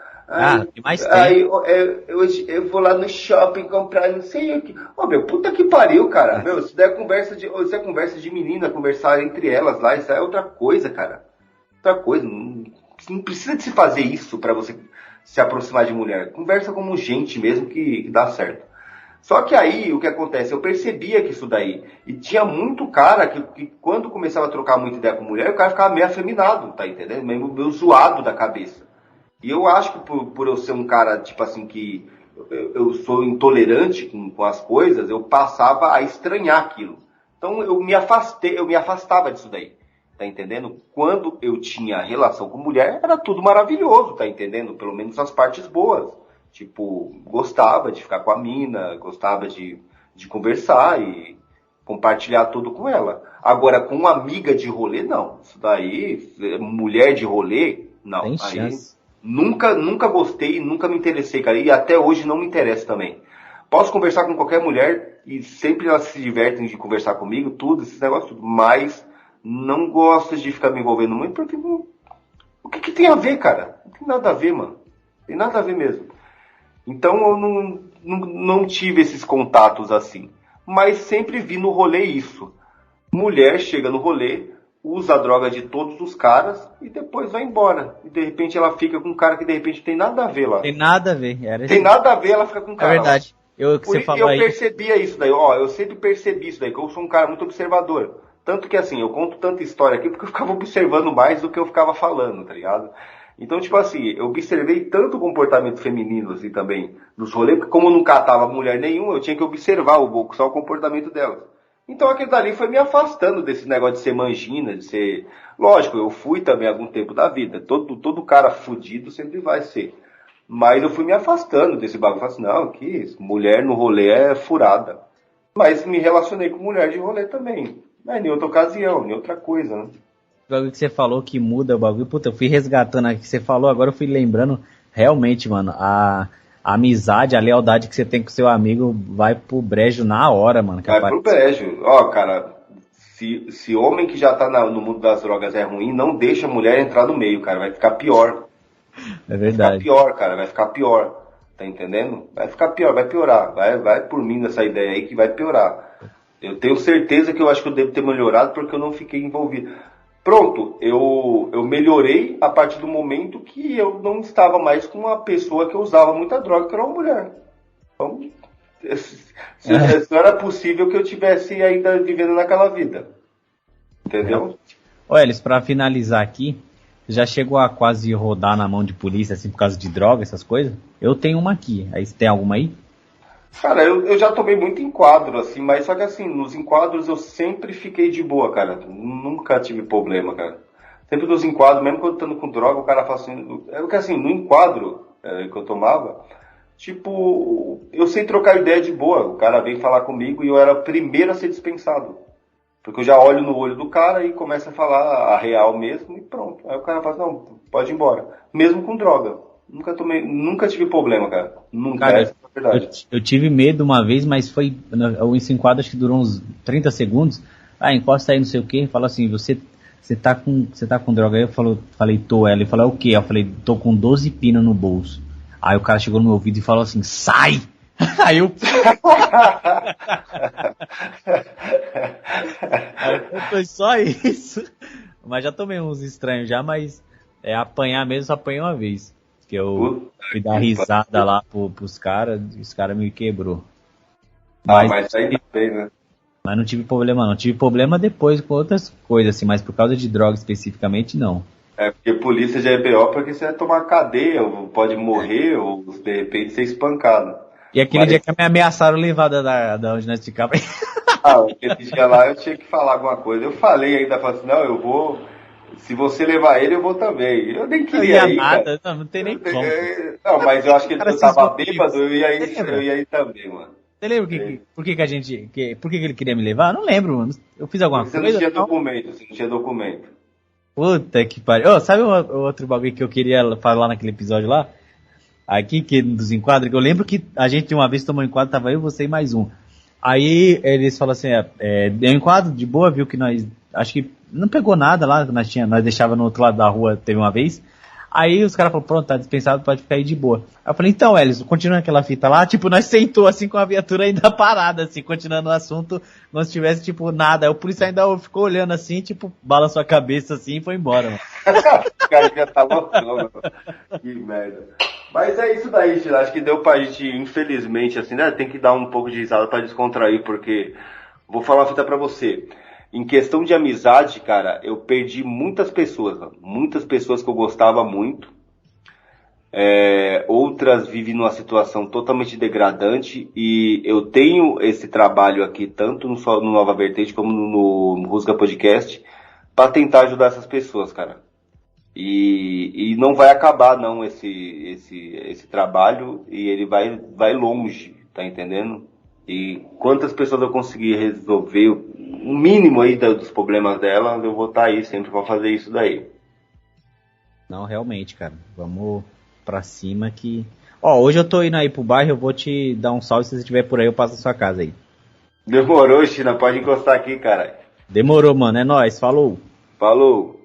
Speaker 1: Que mais tem?
Speaker 2: Aí eu vou lá no shopping comprar não sei o que. Ô, meu, puta que pariu, cara. Meu, se der conversa de menina, conversar entre elas lá, isso é outra coisa, cara. Outra coisa. Não precisa de se fazer isso pra você se aproximar de mulher. Conversa como gente mesmo que dá certo. Só que aí, o que acontece? Eu percebia que isso daí. E tinha muito cara que quando começava a trocar muita ideia com mulher, o cara ficava meio afeminado, tá entendendo? Meio zoado da cabeça. E eu acho que por eu ser um cara, tipo assim, que eu sou intolerante com as coisas, eu passava a estranhar aquilo. Então eu me afastava disso daí, tá entendendo? Quando eu tinha relação com mulher, era tudo maravilhoso, tá entendendo? Pelo menos as partes boas. Tipo, gostava de ficar com a mina, gostava de conversar e compartilhar tudo com ela. Agora, com uma amiga de rolê, não. Isso daí, mulher de rolê, não.
Speaker 1: Tem
Speaker 2: Aí,
Speaker 1: chance.
Speaker 2: nunca gostei, nunca me interessei, cara. E até hoje não me interessa também. Posso conversar com qualquer mulher e sempre elas se divertem de conversar comigo, tudo, esses negócios, tudo. Mas não gosto de ficar me envolvendo muito, porque o que tem a ver, cara? Não tem nada a ver, mano. Tem nada a ver mesmo. Então eu não tive esses contatos assim. Mas sempre vi no rolê isso. Mulher chega no rolê, usa a droga de todos os caras e depois vai embora. E de repente ela fica com um cara que de repente tem nada a ver lá.
Speaker 1: Tem nada a ver.
Speaker 2: Tem nada a ver, ela fica com um cara.
Speaker 1: É verdade. Eu
Speaker 2: percebia isso daí, eu sempre percebi isso daí, que eu sou um cara muito observador. Tanto que assim, eu conto tanta história aqui porque eu ficava observando mais do que eu ficava falando, tá ligado? Então, tipo assim, eu observei tanto o comportamento feminino, assim, também, nos rolês, porque como eu não catava mulher nenhuma, eu tinha que observar só o comportamento delas. Então, aquele dali foi me afastando desse negócio de ser manjina, de ser... Lógico, eu fui também algum tempo da vida. Todo cara fudido sempre vai ser. Mas eu fui me afastando desse bagulho. Falei assim, não, que isso, mulher no rolê é furada. Mas me relacionei com mulher de rolê também. Em outra ocasião, em outra coisa, né?
Speaker 1: O bagulho que você falou que muda o bagulho, puta, eu fui resgatando aqui que você falou, agora eu fui lembrando, realmente, mano, a amizade, a lealdade que você tem com seu amigo vai pro brejo na hora, mano.
Speaker 2: Vai pro brejo. Ó, cara, se homem que já tá no mundo das drogas é ruim, não deixa a mulher entrar no meio, cara, vai ficar pior.
Speaker 1: É verdade.
Speaker 2: Vai ficar pior, cara, vai ficar pior. Tá entendendo? Vai ficar pior, vai piorar. Vai por mim nessa ideia aí que vai piorar. Eu tenho certeza que eu acho que eu devo ter melhorado porque eu não fiquei envolvido. Pronto, eu melhorei a partir do momento que eu não estava mais com uma pessoa que usava muita droga, que era uma mulher. Então, não era possível que eu tivesse ainda vivendo naquela vida. Entendeu?
Speaker 1: Olha, Elis, pra finalizar aqui, já chegou a quase rodar na mão de polícia, assim, por causa de droga, essas coisas? Eu tenho uma aqui. Aí você tem alguma aí?
Speaker 2: Cara, eu já tomei muito enquadro, assim, mas só que assim, nos enquadros eu sempre fiquei de boa, cara. Nunca tive problema, cara. Sempre nos enquadros, mesmo quando eu tô com droga, o cara fala assim... É porque assim, no enquadro que eu tomava, tipo, eu sei trocar ideia de boa. O cara vem falar comigo e eu era o primeiro a ser dispensado. Porque eu já olho no olho do cara e começo a falar a real mesmo e pronto. Aí o cara fala, não, pode ir embora. Mesmo com droga. Nunca tive problema, cara. Nunca,
Speaker 1: cara,
Speaker 2: essa é a verdade.
Speaker 1: Eu tive medo uma vez, mas foi... Esse enquadro acho que durou uns 30 segundos. Encosta aí, não sei o que. Fala assim, você tá com droga aí? Eu falei, tô. Ela falou, o quê? Eu falei, tô com 12 pinos no bolso. Aí o cara chegou no meu ouvido e falou assim, sai! Aí eu... Aí foi só isso. Mas já tomei uns estranhos já, mas apanhar mesmo, só apanhei uma vez. Que eu
Speaker 2: Puta
Speaker 1: fui dar
Speaker 2: que
Speaker 1: risada
Speaker 2: pariu.
Speaker 1: lá pros caras, e os caras me quebrou.
Speaker 2: Ah,
Speaker 1: Mas,
Speaker 2: mas aí bem, né?
Speaker 1: mas não tive problema não. Tive problema depois com outras coisas, assim, mas por causa de droga especificamente, não.
Speaker 2: É porque polícia já é BO porque você vai tomar cadeia, ou pode morrer, ou de repente ser espancado.
Speaker 1: E aquele dia
Speaker 2: Mas,
Speaker 1: que me ameaçaram levar da onde nós ficávamos.
Speaker 2: aquele dia lá eu tinha que falar alguma coisa. Eu falei ainda, falei assim, não, eu vou. Se você levar ele, eu vou também. Eu nem
Speaker 1: Não
Speaker 2: queria
Speaker 1: ia
Speaker 2: ir, cara.
Speaker 1: nada, não tem nem como.
Speaker 2: Não,
Speaker 1: Mas por
Speaker 2: mas
Speaker 1: que
Speaker 2: eu
Speaker 1: que
Speaker 2: acho
Speaker 1: o
Speaker 2: que
Speaker 1: cara
Speaker 2: eu
Speaker 1: cismou
Speaker 2: tava
Speaker 1: comigo?
Speaker 2: bêbado,
Speaker 1: Você
Speaker 2: eu
Speaker 1: lembra?
Speaker 2: ia ir também, mano.
Speaker 1: Você lembra por que que a gente, por que que ele queria me levar? Eu não lembro, mano. Eu fiz alguma
Speaker 2: Porque você não
Speaker 1: coisa?
Speaker 2: tinha
Speaker 1: Não.
Speaker 2: documento, você não tinha documento.
Speaker 1: Puta que pariu. Ô, sabe o outro bagulho que eu queria falar naquele episódio lá? Aqui, que dos enquadros, que eu lembro que a gente uma vez tomou um enquadro, tava eu, você e mais um. Aí eles falaram assim, deu um enquadro de boa, viu que nós, acho que não pegou nada lá, nós deixava no outro lado da rua, teve uma vez. Aí os caras falaram, pronto, tá dispensado, pode ficar aí de boa. Aí eu falei, então, Elis, continua aquela fita lá, tipo, nós sentou assim com a viatura ainda parada, assim, continuando o assunto, como se tivesse, tipo, nada. Aí o polícia ainda ficou olhando assim, tipo, balançou a cabeça assim e foi embora, mano.
Speaker 2: O cara já tá loucão, mano. Que merda. Mas é isso daí, Tila. Acho que deu pra gente, infelizmente, assim, né? Tem que dar um pouco de risada pra descontrair, porque vou falar uma fita pra você. Em questão de amizade, cara, eu perdi muitas pessoas, mano. Muitas pessoas que eu gostava muito. Outras vivem numa situação totalmente degradante e eu tenho esse trabalho aqui, tanto no Nova Vertente como no Rusga Podcast, pra tentar ajudar essas pessoas, cara. E não vai acabar não esse trabalho e ele vai longe, tá entendendo? E quantas pessoas eu conseguir resolver o mínimo aí dos problemas dela, eu vou estar aí sempre pra fazer isso daí.
Speaker 1: Não, realmente, cara. Vamos pra cima que. Ó, hoje eu tô indo aí pro bairro, eu vou te dar um salve se você estiver por aí, eu passo na sua casa aí.
Speaker 2: Demorou, China, pode encostar aqui, cara.
Speaker 1: Demorou, mano. É nóis. Falou.
Speaker 2: Falou!